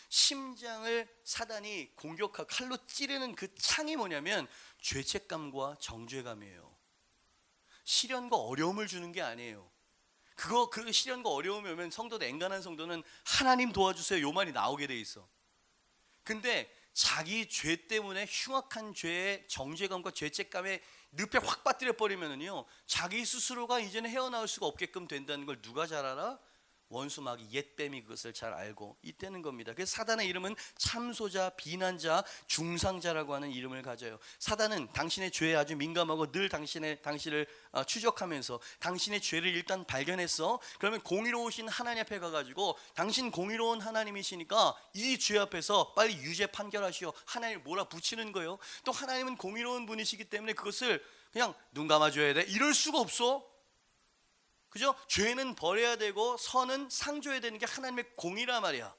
심장을 사단이 공격하고 칼로 찌르는 그 창이 뭐냐면 죄책감과 정죄감이에요. 시련과 어려움을 주는 게 아니에요. 그 시련과 어려움이 오면 성도들, 엔간한 성도는 하나님 도와주세요 요 말이 나오게 돼 있어. 근데 자기 죄 때문에 흉악한 죄의 정죄감과 죄책감에 늪에 확 빠뜨려 버리면은요, 자기 스스로가 이제는 헤어나올 수가 없게끔 된다는 걸 누가 잘 알아? 원수 마귀 옛뱀이 그것을 잘 알고 있다는 겁니다. 그래서 사단의 이름은 참소자, 비난자, 중상자라고 하는 이름을 가져요. 사단은 당신의 죄에 아주 민감하고 늘 당신을 추적하면서 당신의 죄를 일단 발견했어. 그러면 공의로우신 하나님 앞에 가가지고 당신 공의로운 하나님이시니까 이 죄 앞에서 빨리 유죄 판결하시오. 하나님을 몰아붙이는 거예요. 또 하나님은 공의로운 분이시기 때문에 그것을 그냥 눈 감아줘야 돼 이럴 수가 없어. 그죠? 죄는 버려야 되고 선은 상줘야 되는 게 하나님의 공이란 말이야.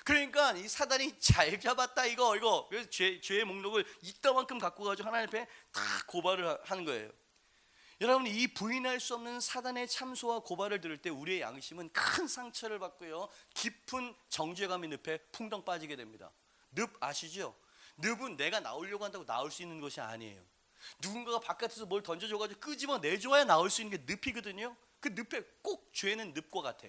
그러니까 이 사단이 잘 잡았다 이거. 그래서 죄의 목록을 이따만큼 갖고 가지고 하나님 앞에 다 고발을 하는 거예요. 여러분, 이 부인할 수 없는 사단의 참소와 고발을 들을 때 우리의 양심은 큰 상처를 받고요, 깊은 정죄감의 늪에 풍덩 빠지게 됩니다. 늪 아시죠? 늪은 내가 나오려고 한다고 나올 수 있는 것이 아니에요. 누군가가 바깥에서 뭘 던져줘가지고 끄집어 내줘야 나올 수 있는 게 늪이거든요. 그 늪에 꼭 죄는 늪과 같아.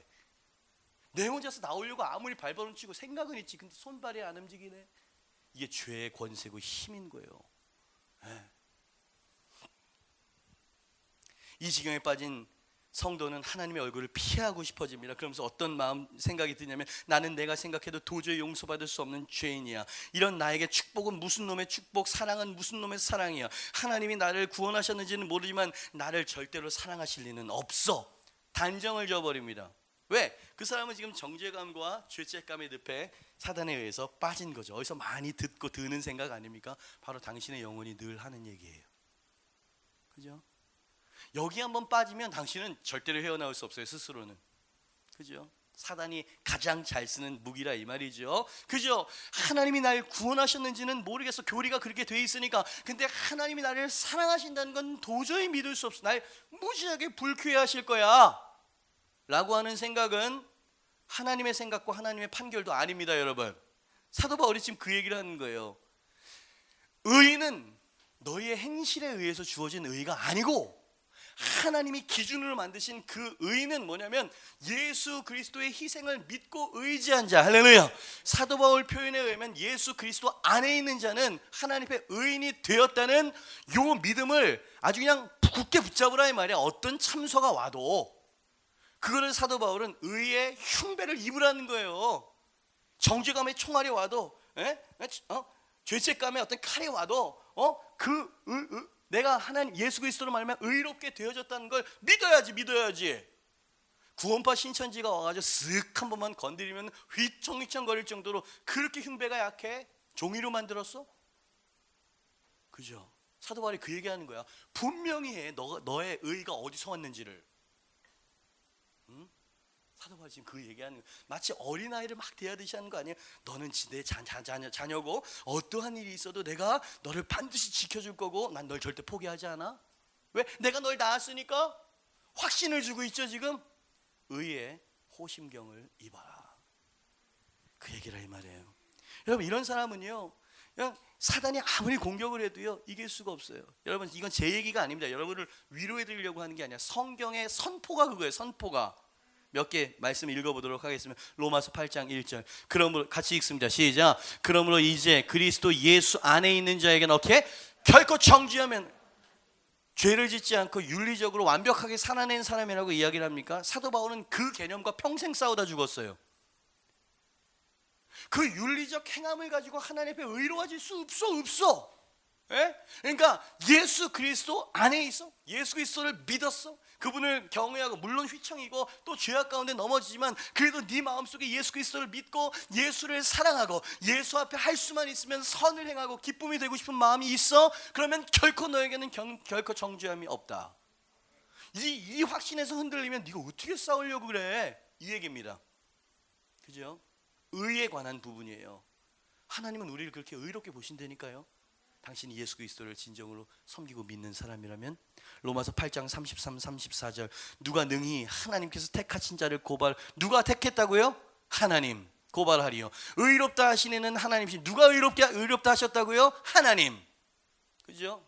내 혼자서 나오려고 아무리 발버둥 치고 생각은 있지, 근데 손발이 안 움직이네. 이게 죄의 권세고 힘인 거예요. 이 지경에 빠진 성도는 하나님의 얼굴을 피하고 싶어집니다. 그러면서 어떤 생각이 드냐면, 나는 내가 생각해도 도저히 용서받을 수 없는 죄인이야. 이런 나에게 축복은 무슨 놈의 축복, 사랑은 무슨 놈의 사랑이야. 하나님이 나를 구원하셨는지는 모르지만 나를 절대로 사랑하실 리는 없어. 단정을 지어버립니다. 왜? 그 사람은 지금 정죄감과 죄책감의 늪에 사단에 의해서 빠진 거죠. 어디서 많이 듣고 드는 생각 아닙니까? 바로 당신의 영혼이 늘 하는 얘기예요. 그죠? 여기 한번 빠지면 당신은 절대로 헤어나올 수 없어요, 스스로는. 그죠? 사단이 가장 잘 쓰는 무기라 이 말이죠. 그죠? 하나님이 날 구원하셨는지는 모르겠어. 교리가 그렇게 돼 있으니까. 근데 하나님이 나를 사랑하신다는 건 도저히 믿을 수 없어. 날 무지하게 불쾌해하실 거야 라고 하는 생각은 하나님의 생각과 하나님의 판결도 아닙니다, 여러분. 사도 바울이 지금 그 얘기를 하는 거예요. 의는 너희의 행실에 의해서 주어진 의가 아니고 하나님이 기준으로 만드신 그 의는 뭐냐면 예수 그리스도의 희생을 믿고 의지한 자. 할렐루야. 사도 바울 표현에 의하면 예수 그리스도 안에 있는 자는 하나님의 의인이 되었다는 요 믿음을 아주 그냥 굳게 붙잡으라 이 말이야. 어떤 참소가 와도 그거를 사도 바울은 의의 흉배를 입으라는 거예요. 정죄감의 총알이 와도 죄책감의 어떤 칼이 와도 내가 하나님 예수 그리스도로 말하면 의롭게 되어졌다는 걸 믿어야지. 구원파 신천지가 와가지고 쓱 한 번만 건드리면 휘청휘청 거릴 정도로 그렇게 흉배가 약해? 종이로 만들었어? 그죠? 사도 바울이 그 얘기하는 거야. 분명히 해. 너의 의가 어디서 왔는지를. 응? 사도 바울이 지금 그 얘기하는 거야. 마치 어린아이를 막 대하듯이 하는 거 아니에요? 너는 내 자녀고 어떠한 일이 있어도 내가 너를 반드시 지켜줄 거고 난 널 절대 포기하지 않아. 왜? 내가 널 낳았으니까 확신을 주고 있죠. 지금 의의 호심경을 입어라. 그 얘기라 이 말이에요. 여러분, 이런 사람은요 그냥 사단이 아무리 공격을 해도요 이길 수가 없어요. 여러분, 이건 제 얘기가 아닙니다. 여러분을 위로해 드리려고 하는 게 아니라 성경의 선포가 그거예요. 선포가. 몇 개 말씀 읽어보도록 하겠습니다. 로마서 8장 1절. 그러므로 같이 읽습니다. 시작. 그러므로 이제 그리스도 예수 안에 있는 자에게는 어떻게? 결코 정죄하면 죄를 짓지 않고 윤리적으로 완벽하게 살아낸 사람이라고 이야기를 합니까? 사도 바울은 그 개념과 평생 싸우다 죽었어요. 그 윤리적 행함을 가지고 하나님 앞에 의로워질 수 없어. 예? 그러니까 예수 그리스도 안에 있어. 예수 그리스도를 믿었어. 그분을 경외하고 물론 휘청이고 또 죄악 가운데 넘어지지만 그래도 네 마음속에 예수 그리스도를 믿고 예수를 사랑하고 예수 앞에 할 수만 있으면 선을 행하고 기쁨이 되고 싶은 마음이 있어. 그러면 결코 너에게는 결코 정죄함이 없다. 이 확신에서 흔들리면 네가 어떻게 싸우려고 그래? 이 얘기입니다. 그죠? 의에 관한 부분이에요. 하나님은 우리를 그렇게 의롭게 보신다니까요. 당신이 예수 그리스도를 진정으로 섬기고 믿는 사람이라면. 로마서 8장 33, 34절. 누가 능히 하나님께서 택하신 자를 누가 택했다고요? 하나님 고발하리요. 의롭다 하시는 하나님이신. 누가 의롭다 하셨다고요? 하나님. 그죠?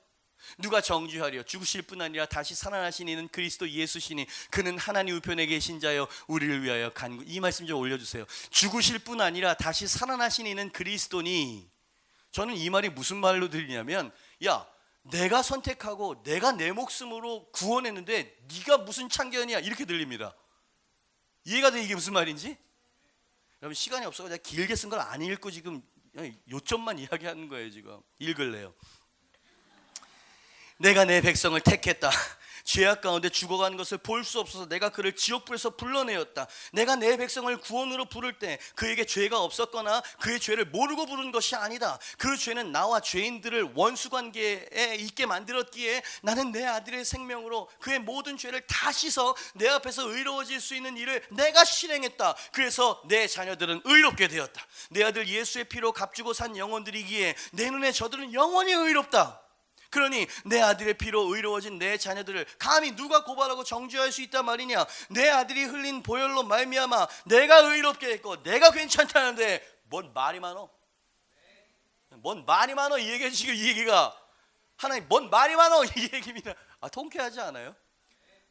누가 정죄하리요? 죽으실 뿐 아니라 다시 살아나신 이는 그리스도 예수시니 그는 하나님 우편에 계신 자여 우리를 위하여 간구. 이 말씀 좀 올려주세요. 죽으실 뿐 아니라 다시 살아나신 이는 그리스도니. 저는 이 말이 무슨 말로 들리냐면, 야, 내가 선택하고 내가 내 목숨으로 구원했는데 네가 무슨 참견이야, 이렇게 들립니다. 이해가 돼? 이게 무슨 말인지? 여러분, 시간이 없어서 제가 길게 쓴 걸 안 읽고 지금 요점만 이야기하는 거예요. 지금 읽을래요. 내가 내 백성을 택했다. 죄악 가운데 죽어가는 것을 볼 수 없어서 내가 그를 지옥불에서 불러내었다. 내가 내 백성을 구원으로 부를 때 그에게 죄가 없었거나 그의 죄를 모르고 부른 것이 아니다. 그 죄는 나와 죄인들을 원수관계에 있게 만들었기에 나는 내 아들의 생명으로 그의 모든 죄를 다 씻어 내 앞에서 의로워질 수 있는 일을 내가 실행했다. 그래서 내 자녀들은 의롭게 되었다. 내 아들 예수의 피로 값주고 산 영혼들이기에 내 눈에 저들은 영원히 의롭다. 그러니 내 아들의 피로 의로워진 내 자녀들을 감히 누가 고발하고 정죄할 수 있단 말이냐? 내 아들이 흘린 보혈로 말미암아 내가 의롭게 했고 내가 괜찮다는데 뭔 말이 많어? 뭔 말이 많어? 이 얘기 지금 이 얘기가 하나님 뭔 말이 많어? 이 얘기입니다. 통쾌하지 않아요?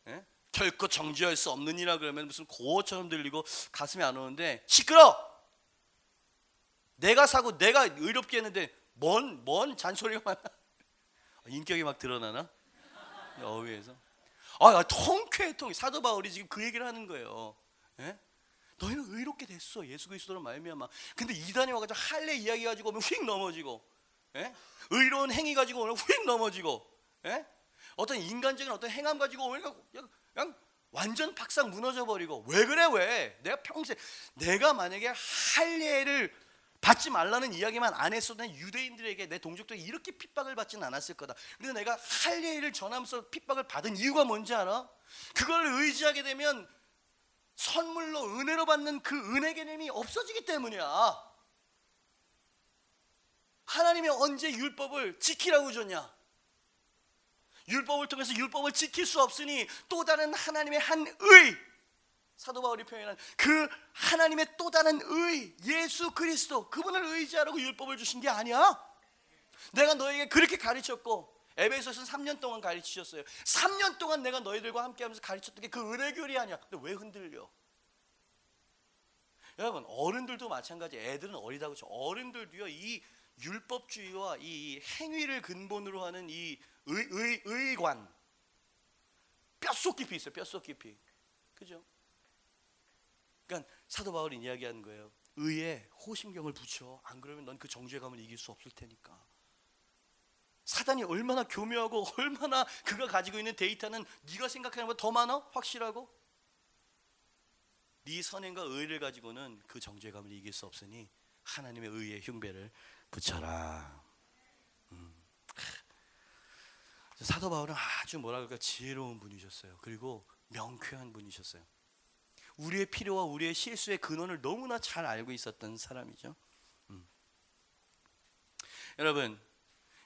예? 결코 정죄할 수 없는 이라 그러면 무슨 고어처럼 들리고 가슴이 안 오는데 시끄러! 내가 사고 내가 의롭게 했는데 뭔 잔소리가 많아? 인격이 막 드러나나? 어휘에서. 통쾌해. 사도 바울이 지금 그 얘기를 하는 거예요. 예? 너희는 의롭게 됐어. 예수 그리스도로 말미암아. 근데 이단이 와가지고 할례 이야기 가지고 오면 휙 넘어지고, 예? 의로운 행위 가지고 오면 휙 넘어지고, 예? 어떤 인간적인 어떤 행함 가지고 오면 그냥 완전 박상 무너져 버리고. 왜 그래? 왜? 내가 만약에 할례를 받지 말라는 이야기만 안 했어도 유대인들에게, 내 동족들에게 이렇게 핍박을 받지는 않았을 거다. 근데 내가 할례를 전하면서 핍박을 받은 이유가 뭔지 알아? 그걸 의지하게 되면 선물로 은혜로 받는 그 은혜 개념이 없어지기 때문이야. 하나님이 언제 율법을 지키라고 줬냐? 율법을 통해서 율법을 지킬 수 없으니 또 다른 하나님의 한 의, 사도 바울이 표현한 그 하나님의 또 다른 의, 예수 그리스도, 그분을 의지하라고 율법을 주신 게 아니야. 내가 너에게 그렇게 가르쳤고, 에베소서는 3년 동안 가르치셨어요. 3년 동안 내가 너희들과 함께 하면서 가르쳤던 게 그 은혜교리 아니야. 근데 왜 흔들려? 여러분, 어른들도 마찬가지. 애들은 어리다고 쳐. 어른들도요, 이 율법주의와 이 행위를 근본으로 하는 이 의관, 뼛속 깊이 있어요. 뼛속 깊이. 그죠? 그러니까 사도 바울이 이야기하는 거예요. 의에 호심경을 붙여. 안 그러면 넌 그 정죄감을 이길 수 없을 테니까. 사단이 얼마나 교묘하고 얼마나 그가 가지고 있는 데이터는 네가 생각하는 것보다 더 많아? 확실하고? 네 선행과 의를 가지고는 그 정죄감을 이길 수 없으니 하나님의 의의 흉배를 붙여라. 사도 바울은 아주 뭐라 그럴까, 지혜로운 분이셨어요. 그리고 명쾌한 분이셨어요. 우리의 필요와 우리의 실수의 근원을 너무나 잘 알고 있었던 사람이죠.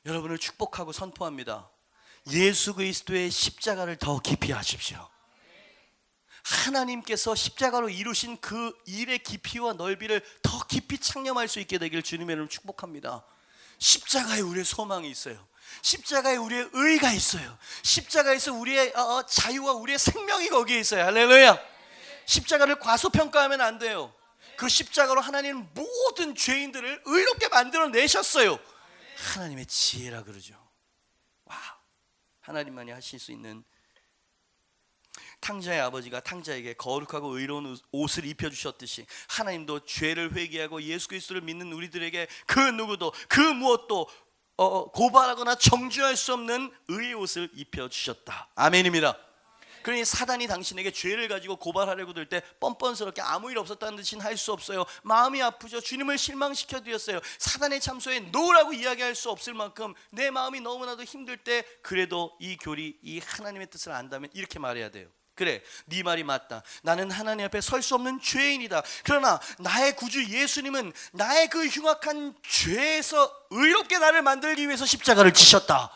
여러분을 축복하고 선포합니다. 예수 그리스도의 십자가를 더 깊이 하십시오. 하나님께서 십자가로 이루신 그 일의 깊이와 넓이를 더 깊이 창념할 수 있게 되길 주님의 이름으로 축복합니다. 십자가에 우리의 소망이 있어요. 십자가에 우리의 의가 있어요. 십자가에서 우리의 자유와 우리의 생명이 거기에 있어요. 할렐루야. 십자가를 과소평가하면 안 돼요. 그 십자가로 하나님은 모든 죄인들을 의롭게 만들어내셨어요. 하나님의 지혜라 그러죠. 와, 하나님만이 하실 수 있는. 탕자의 아버지가 탕자에게 거룩하고 의로운 옷을 입혀주셨듯이 하나님도 죄를 회개하고 예수 그리스도를 믿는 우리들에게 그 누구도 그 무엇도 고발하거나 정죄할 수 없는 의의 옷을 입혀주셨다. 아멘입니다. 그러니 사단이 당신에게 죄를 가지고 고발하려고 들 때 뻔뻔스럽게 아무 일 없었다는 듯이 할 수 없어요. 마음이 아프죠. 주님을 실망시켜 드렸어요. 사단의 참소에 노라고 이야기할 수 없을 만큼 내 마음이 너무나도 힘들 때 그래도 이 교리, 이 하나님의 뜻을 안다면 이렇게 말해야 돼요. 그래, 네 말이 맞다. 나는 하나님 앞에 설 수 없는 죄인이다. 그러나 나의 구주 예수님은 나의 그 흉악한 죄에서 의롭게 나를 만들기 위해서 십자가를 지셨다.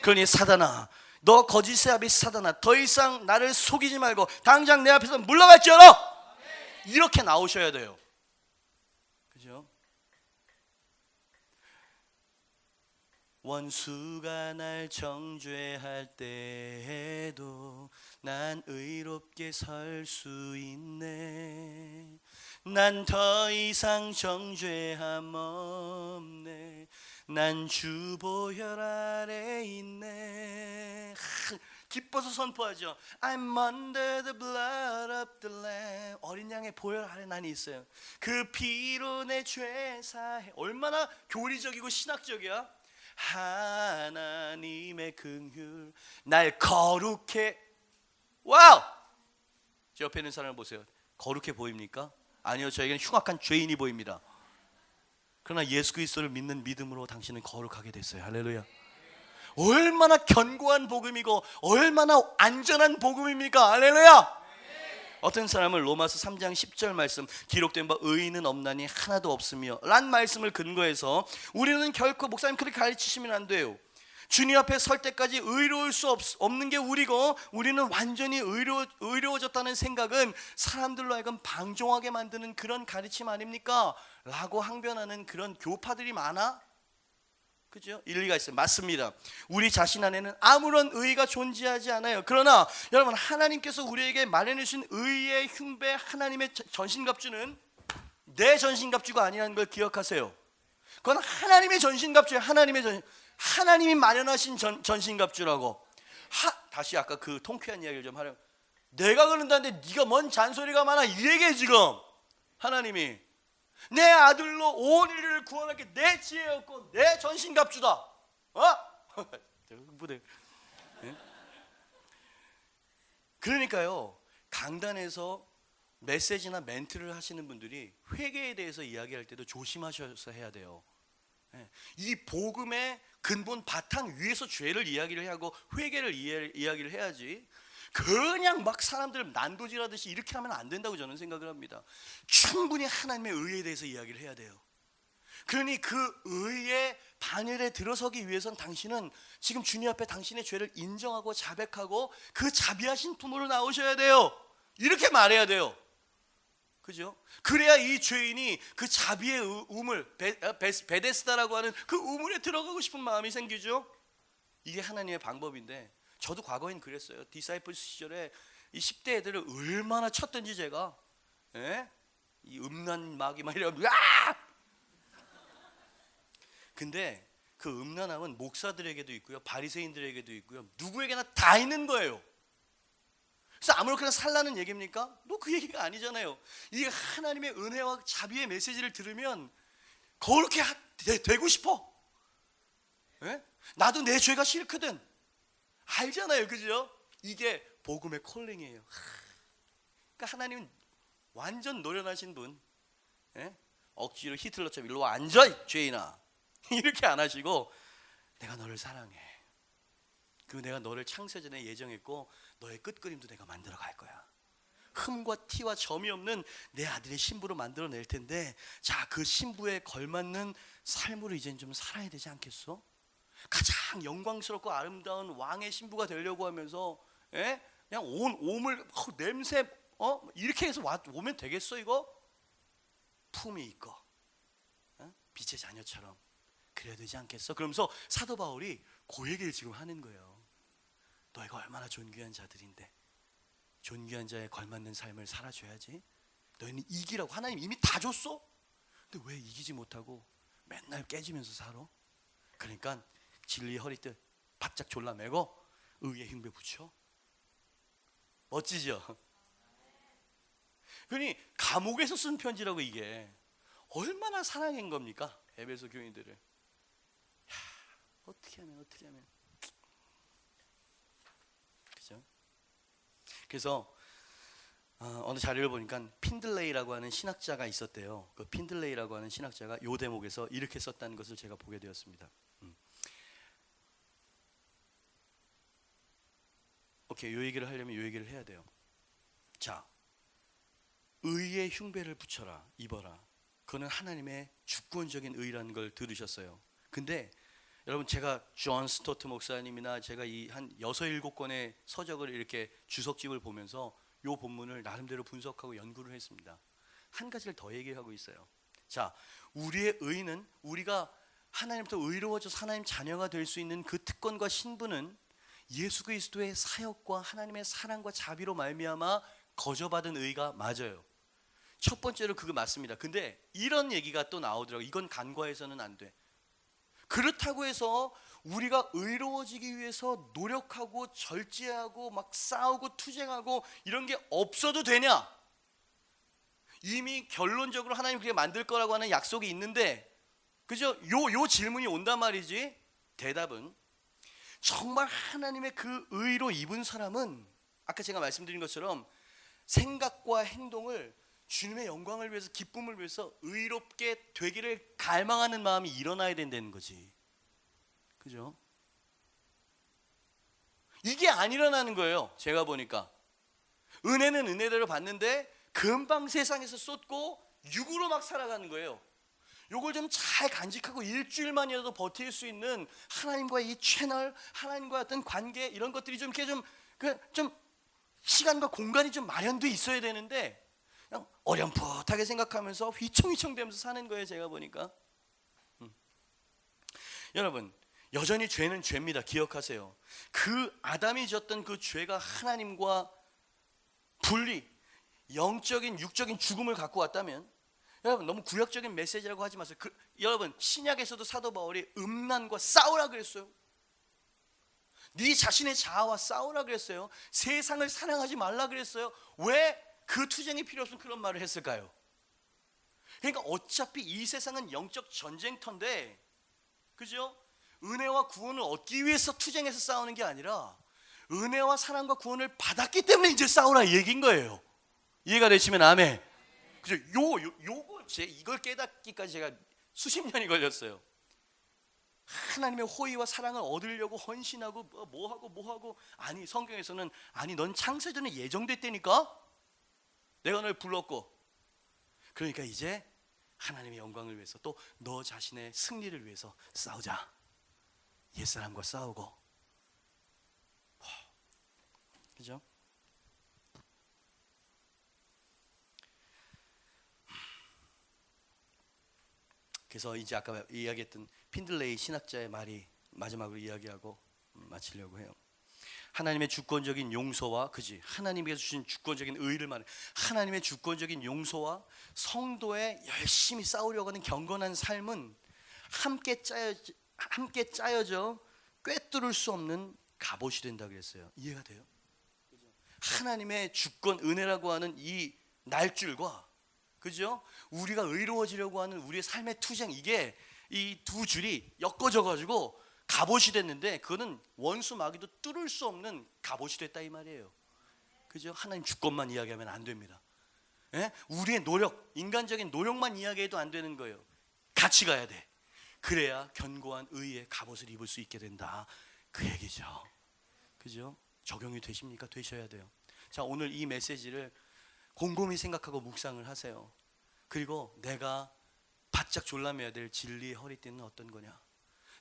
그러니 사단아, 너 거짓의 아비 사단아, 더 이상 나를 속이지 말고 당장 내 앞에서 물러갈지어다. 이렇게 나오셔야 돼요. 그죠? 원수가 날 정죄할 때에도 난 의롭게 설 수 있네. 난 더 이상 정죄함 없네. 난 주 보혈 아래 있네. 기뻐서 선포하죠. I'm under the blood of the Lamb. 어린 양의 보혈 아래 난 있어요. 그 피로 내 죄 사해. 얼마나 교리적이고 신학적이야. 하나님의 긍휼 날 거룩해. 와우! 제 옆에 있는 사람을 보세요. 거룩해 보입니까? 아니요, 저에게는 흉악한 죄인이 보입니다. 그러나 예수 그리스도를 믿는 믿음으로 당신은 거룩하게 됐어요. 할렐루야. 얼마나 견고한 복음이고 얼마나 안전한 복음입니까? 할렐루야. 어떤 사람은 로마서 3장 10절 말씀, 기록된 바 의인은 없나니 하나도 없으며 란 말씀을 근거해서 우리는 결코, 목사님 그렇게 가르치시면 안 돼요. 주님 앞에 설 때까지 의로울 수 없는 게 우리고, 우리는 완전히 의로워졌다는 생각은 사람들로 하여금 방종하게 만드는 그런 가르침 아닙니까? 라고 항변하는 그런 교파들이 많아. 그죠? 일리가 있어요. 맞습니다. 우리 자신 안에는 아무런 의의가 존재하지 않아요. 그러나 여러분, 하나님께서 우리에게 마련해 주신 의의 흉배, 하나님의 전신갑주는 내 전신갑주가 아니라는 걸 기억하세요. 그건 하나님의 전신갑주예요. 하나님이 마련하신 전신갑주라고. 다시 아까 그 통쾌한 이야기를 좀 하려고. 내가 그런다는데 네가 뭔 잔소리가 많아, 이 얘기해. 지금 하나님이 내 아들로 온 인류를 구원할 게 내 지혜였고 내 전신갑주다. 그러니까요, 강단에서 메시지나 멘트를 하시는 분들이 회개에 대해서 이야기할 때도 조심하셔서 해야 돼요. 이 복음의 근본 바탕 위에서 죄를 이야기를 하고 회개를 이야기를 해야지, 그냥 막 사람들 난도질하듯이 이렇게 하면 안 된다고 저는 생각을 합니다. 충분히 하나님의 의에 대해서 이야기를 해야 돼요. 그러니 그 의의 반열에 들어서기 위해선 당신은 지금 주님 앞에 당신의 죄를 인정하고 자백하고 그 자비하신 품으로 나오셔야 돼요. 이렇게 말해야 돼요. 그죠? 그래야 이 죄인이 그 자비의 우물, 베데스다라고 하는 그 우물에 들어가고 싶은 마음이 생기죠. 이게 하나님의 방법인데, 저도 과거엔 그랬어요. 디사이플스 시절에 이 10대 애들을 얼마나 쳤든지 제가, 이 음란 마귀 막 이러면 근데 그 음란함은 목사들에게도 있고요, 바리새인들에게도 있고요, 누구에게나 다 있는 거예요. 그래서 아무렇게나 살라는 얘기입니까? 너 그 얘기가 아니잖아요. 이게 하나님의 은혜와 자비의 메시지를 들으면 그렇게 되고 싶어. 나도 내 죄가 싫거든. 알잖아요, 그죠? 이게 복음의 콜링이에요. 그러니까 하나님은 완전 노련하신 분. 억지로 히틀러처럼 일로 와 앉아 죄인아 이렇게 안 하시고, 내가 너를 사랑해. 그리고 내가 너를 창세전에 예정했고 너의 끝그림도 내가 만들어 갈 거야. 흠과 티와 점이 없는 내 아들의 신부로 만들어 낼 텐데, 자, 그 신부에 걸맞는 삶으로 이제는 좀 살아야 되지 않겠어? 가장 영광스럽고 아름다운 왕의 신부가 되려고 하면서 그냥 온 오물 냄새 이렇게 해서 오면 되겠어? 이거 품이 있고 빛의 자녀처럼 그래야 되지 않겠어? 그러면서 사도 바울이 그 얘기를 지금 하는 거예요. 너희가 얼마나 존귀한 자들인데 존귀한 자에 걸맞는 삶을 살아줘야지. 너희는 이기라고 하나님 이미 다 줬어. 근데 왜 이기지 못하고 맨날 깨지면서 살아? 그러니까 진리의 허리띠 바짝 졸라매고 의의 흉배 붙여. 멋지죠? 그러니 감옥에서 쓴 편지라고. 이게 얼마나 사랑인 겁니까? 에베소 교인들을. 어떻게 하면 그죠? 그래서 어느 자료를 보니까 핀들레이라고 하는 신학자가 있었대요. 그 핀들레이라고 하는 신학자가 이 대목에서 이렇게 썼다는 것을 제가 보게 되었습니다. 오케이, 이 얘기를 하려면 이 얘기를 해야 돼요. 자, 의의 흉배를 붙여라, 입어라. 그거는 하나님의 주권적인 의라는 걸 들으셨어요. 근데 여러분, 제가 존 스토트 목사님이나 제가 이 한 6-7권의 서적을 이렇게 주석집을 보면서 이 본문을 나름대로 분석하고 연구를 했습니다. 한 가지를 더 얘기하고 있어요. 자, 우리의 의는, 우리가 하나님부터 의로워져서 하나님 자녀가 될 수 있는 그 특권과 신분은 예수 그리스도의 사역과 하나님의 사랑과 자비로 말미암아 거저받은 의가 맞아요. 첫 번째로 그거 맞습니다. 근데 이런 얘기가 또 나오더라고요. 이건 간과해서는 안 돼. 그렇다고 해서 우리가 의로워지기 위해서 노력하고 절제하고 막 싸우고 투쟁하고 이런 게 없어도 되냐? 이미 결론적으로 하나님 그렇게 만들 거라고 하는 약속이 있는데, 그죠? 요 질문이 온단 말이지. 대답은 정말 하나님의 그 의로 입은 사람은 아까 제가 말씀드린 것처럼 생각과 행동을 주님의 영광을 위해서, 기쁨을 위해서 의롭게 되기를 갈망하는 마음이 일어나야 된다는 거지. 그죠? 이게 안 일어나는 거예요. 제가 보니까 은혜는 은혜대로 받는데 금방 세상에서 쏟고 육으로 막 살아가는 거예요. 요걸 좀 잘 간직하고 일주일만이라도 버틸 수 있는 하나님과의 이 채널, 하나님과의 어떤 관계, 이런 것들이 좀 이렇게 좀 시간과 공간이 좀 마련돼 있어야 되는데 그냥 어렴풋하게 생각하면서 휘청휘청 되면서 사는 거예요. 제가 보니까. 여러분, 여전히 죄는 죄입니다. 기억하세요. 그 아담이 졌던 그 죄가 하나님과 분리, 영적인 육적인 죽음을 갖고 왔다면, 여러분 너무 구약적인 메시지라고 하지 마세요. 여러분 신약에서도 사도 바울이 음란과 싸우라 그랬어요. 네 자신의 자아와 싸우라 그랬어요. 세상을 사랑하지 말라 그랬어요. 왜 그 투쟁이 필요 없으면 그런 말을 했을까요? 그러니까 어차피 이 세상은 영적 전쟁터인데, 그죠? 은혜와 구원을 얻기 위해서 투쟁해서 싸우는 게 아니라 은혜와 사랑과 구원을 받았기 때문에 이제 싸우라 이 얘기인 거예요. 이해가 되시면 아멘. 그죠? 요거 이걸 깨닫기까지 제가 수십 년이 걸렸어요. 하나님의 호의와 사랑을 얻으려고 헌신하고 뭐하고 아니, 성경에서는 아니 넌 창세전에 예정됐다니까? 내가 널 불렀고. 그러니까 이제 하나님의 영광을 위해서 또 너 자신의 승리를 위해서 싸우자. 옛사람과 싸우고. 그죠? 그래서 이제 아까 이야기했던 핀들레이 신학자의 말이 마지막으로 이야기하고 마치려고 해요. 하나님의 주권적인 용서와, 그지? 하나님께서 주신 주권적인 의를 말해. 하나님의 주권적인 용서와 성도의 열심히 싸우려고 하는 경건한 삶은 함께 짜여져 꿰뚫을 수 없는 갑옷이 된다 그랬어요. 이해가 돼요? 하나님의 주권 은혜라고 하는 이 날줄과, 그죠? 우리가 의로워지려고 하는 우리의 삶의 투쟁, 이게 이 두 줄이 엮어져 가지고 갑옷이 됐는데, 그거는 원수 마귀도 뚫을 수 없는 갑옷이 됐다 이 말이에요. 그죠? 하나님 주권만 이야기하면 안 됩니다. 예? 우리의 노력, 인간적인 노력만 이야기해도 안 되는 거예요. 같이 가야 돼. 그래야 견고한 의의 갑옷을 입을 수 있게 된다, 그 얘기죠. 그죠? 적용이 되십니까? 되셔야 돼요. 자, 오늘 이 메시지를 곰곰이 생각하고 묵상을 하세요. 그리고 내가 바짝 졸라매야 될 진리의 허리띠는 어떤 거냐?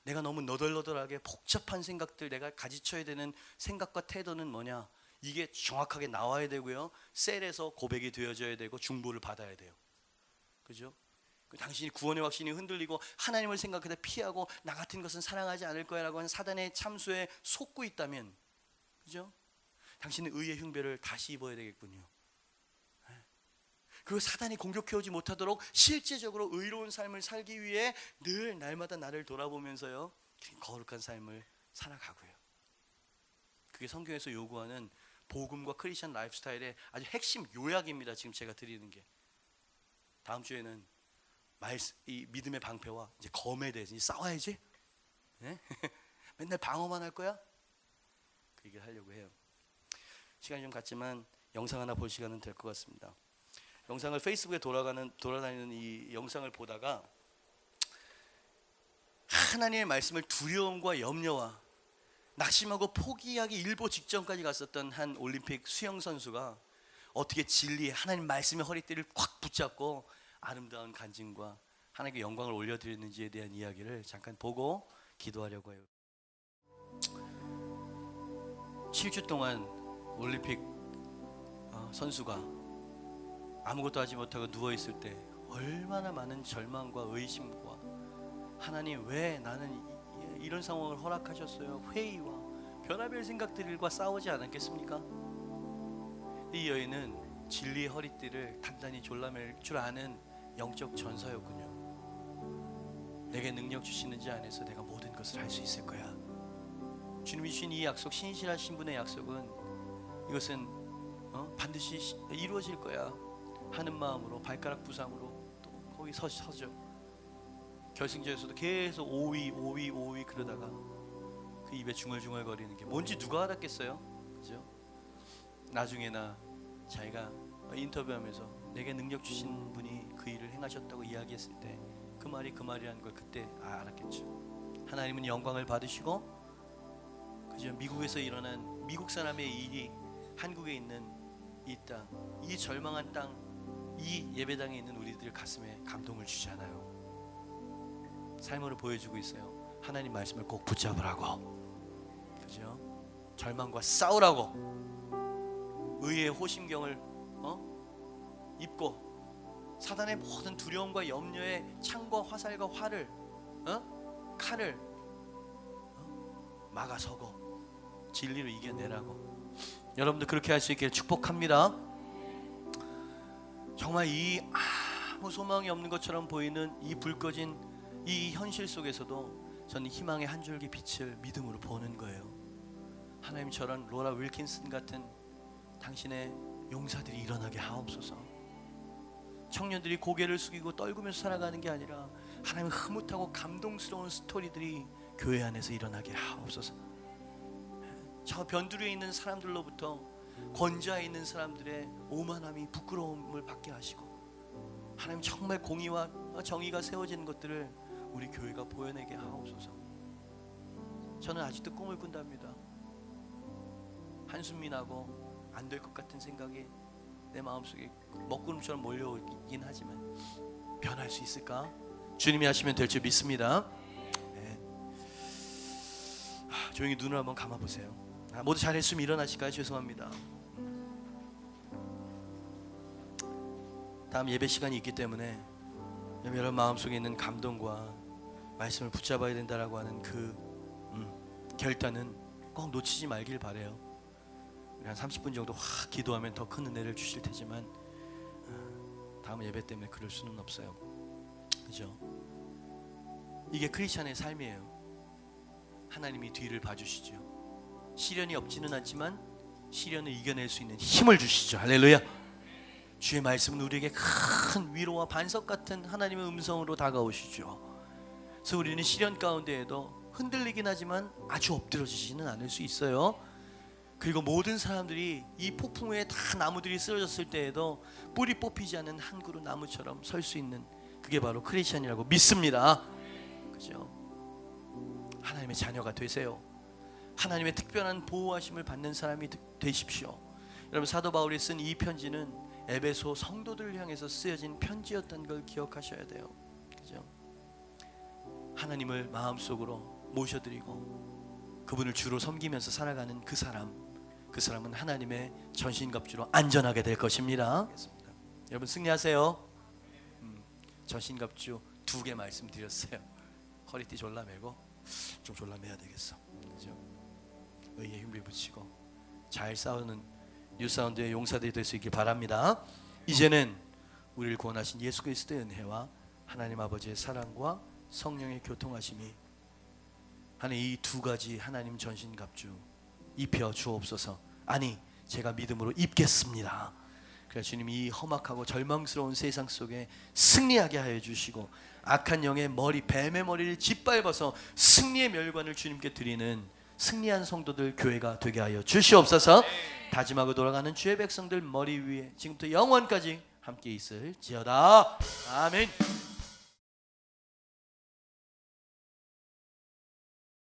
내가 너무 너덜너덜하게 복잡한 생각들, 내가 가지쳐야 되는 생각과 태도는 뭐냐? 이게 정확하게 나와야 되고요. 셀에서 고백이 되어져야 되고 중보를 받아야 돼요. 그죠? 당신이 구원의 확신이 흔들리고 하나님을 생각하다 피하고 나 같은 것은 사랑하지 않을 거야 라고 하는 사단의 참수에 속고 있다면, 그죠? 당신은 의의 흉배를 다시 입어야 되겠군요. 그리고 사단이 공격해오지 못하도록 실제적으로 의로운 삶을 살기 위해 늘 날마다 나를 돌아보면서요, 거룩한 삶을 살아가고요. 그게 성경에서 요구하는 복음과 크리스천 라이프스타일의 아주 핵심 요약입니다. 지금 제가 드리는 게. 다음 주에는 이 믿음의 방패와 이제 검에 대해서 싸워야지. 네? 맨날 방어만 할 거야? 그 얘기를 하려고 해요. 시간이 좀 갔지만 영상 하나 볼 시간은 될 것 같습니다. 영상을 페이스북에 돌아다니는 이 영상을 보다가 하나님의 말씀을 두려움과 염려와 낙심하고 포기하기 일보 직전까지 갔었던 한 올림픽 수영 선수가 어떻게 진리의 하나님 말씀의 허리띠를 꽉 붙잡고 아름다운 간증과 하나님께 영광을 올려드렸는지에 대한 이야기를 잠깐 보고 기도하려고 해요. 7주 동안 올림픽 선수가 아무것도 하지 못하고 누워있을 때 얼마나 많은 절망과 의심과 하나님 왜 나는 이런 상황을 허락하셨어요? 회의와 별의별 생각들과 싸우지 않았겠습니까? 이 여인은 진리의 허리띠를 단단히 졸라맬 줄 아는 영적 전사였군요. 내게 능력 주시는 자 안에서 내가 모든 것을 할 수 있을 거야. 주님이 주신 이 약속, 신실하신 분의 약속은 이것은 반드시 이루어질 거야 하는 마음으로 발가락 부상으로 또 거기 서죠. 결승전에서도 계속 5위 그러다가 그 입에 중얼중얼 거리는 게 뭔지 누가 알았겠어요? 그죠? 나중에나 자기가 인터뷰하면서 내게 능력 주신 분이 그 일을 행하셨다고 이야기했을 때 그 말이 그 말이라는 걸 그때 알았겠죠. 하나님은 영광을 받으시고, 그죠? 미국에서 일어난 미국 사람의 일이 한국에 있는 이 땅, 이 절망한 땅, 이 예배당에 있는 우리들 가슴에 감동을 주잖아요. 삶으로 보여주고 있어요. 하나님 말씀을 꼭 붙잡으라고, 그죠? 절망과 싸우라고, 의의 호심경을 입고 사단의 모든 두려움과 염려의 창과 화살과 활을 칼을 막아서고 진리로 이겨내라고. 여러분들 그렇게 할 수 있기를 축복합니다. 정말 이 아무 소망이 없는 것처럼 보이는 이 불 꺼진 이 현실 속에서도 저는 희망의 한 줄기 빛을 믿음으로 보는 거예요. 하나님, 저런 로라 윌킨슨 같은 당신의 용사들이 일어나게 하옵소서. 청년들이 고개를 숙이고 떨구면서 살아가는 게 아니라 하나님 흐뭇하고 감동스러운 스토리들이 교회 안에서 일어나게 하옵소서. 저 변두리에 있는 사람들로부터 권좌에 있는 사람들의 오만함이 부끄러움을 받게 하시고 하나님 정말 공의와 정의가 세워지는 것들을 우리 교회가 보여내게 하옵소서. 저는 아직도 꿈을 꾼답니다. 한숨이 나고 안 될 것 같은 생각이 내 마음속에 먹구름처럼 몰려오긴 하지만 변할 수 있을까? 주님이 하시면 될 줄 믿습니다. 네. 조용히 눈을 한번 감아보세요. 모두 잘했으면 일어나실까요? 죄송합니다. 다음 예배 시간이 있기 때문에 여러분 마음속에 있는 감동과 말씀을 붙잡아야 된다라고 하는 그 결단은 꼭 놓치지 말길 바래요. 한 30분 정도 확 기도하면 더 큰 은혜를 주실 테지만 다음 예배 때문에 그럴 수는 없어요. 그죠? 이게 크리스찬의 삶이에요. 하나님이 뒤를 봐주시죠. 시련이 없지는 않지만 시련을 이겨낼 수 있는 힘을 주시죠. 할렐루야. 주의 말씀은 우리에게 큰 위로와 반석 같은 하나님의 음성으로 다가오시죠. 그래서 우리는 시련 가운데에도 흔들리긴 하지만 아주 엎드러지지는 않을 수 있어요. 그리고 모든 사람들이 이 폭풍 후에 다 나무들이 쓰러졌을 때에도 뿌리 뽑히지 않은 한 그루 나무처럼 설 수 있는, 그게 바로 크리스찬이라고 믿습니다. 그죠? 하나님의 자녀가 되세요. 하나님의 특별한 보호하심을 받는 사람이 되십시오. 여러분, 사도 바울이 쓴 이 편지는 에베소 성도들을 향해서 쓰여진 편지였다는 걸 기억하셔야 돼요. 그죠? 하나님을 마음속으로 모셔드리고 그분을 주로 섬기면서 살아가는 그 사람은 하나님의 전신갑주로 안전하게 될 것입니다. 여러분 승리하세요. 전신갑주 2개 말씀드렸어요. 허리띠 졸라매고 좀 졸라매야 되겠어. 그죠? 의에 힘을 붙이고 잘 싸우는 뉴사운드의 용사들이 될 수 있길 바랍니다. 이제는 우리를 구원하신 예수 그리스도의 은혜와 하나님 아버지의 사랑과 성령의 교통하심이 하는 이 2가지 하나님 전신갑주 입혀 주옵소서. 아니, 제가 믿음으로 입겠습니다. 그래서 주님이 이 험악하고 절망스러운 세상 속에 승리하게 하여 주시고 악한 영의 머리, 뱀의 머리를 짓밟아서 승리의 멸관을 주님께 드리는 승리한 성도들 교회가 되게 하여 주시옵소서. 다짐하고 돌아가는 주의 백성들 머리 위에 지금부터 영원까지 함께 있을지어다. 아멘.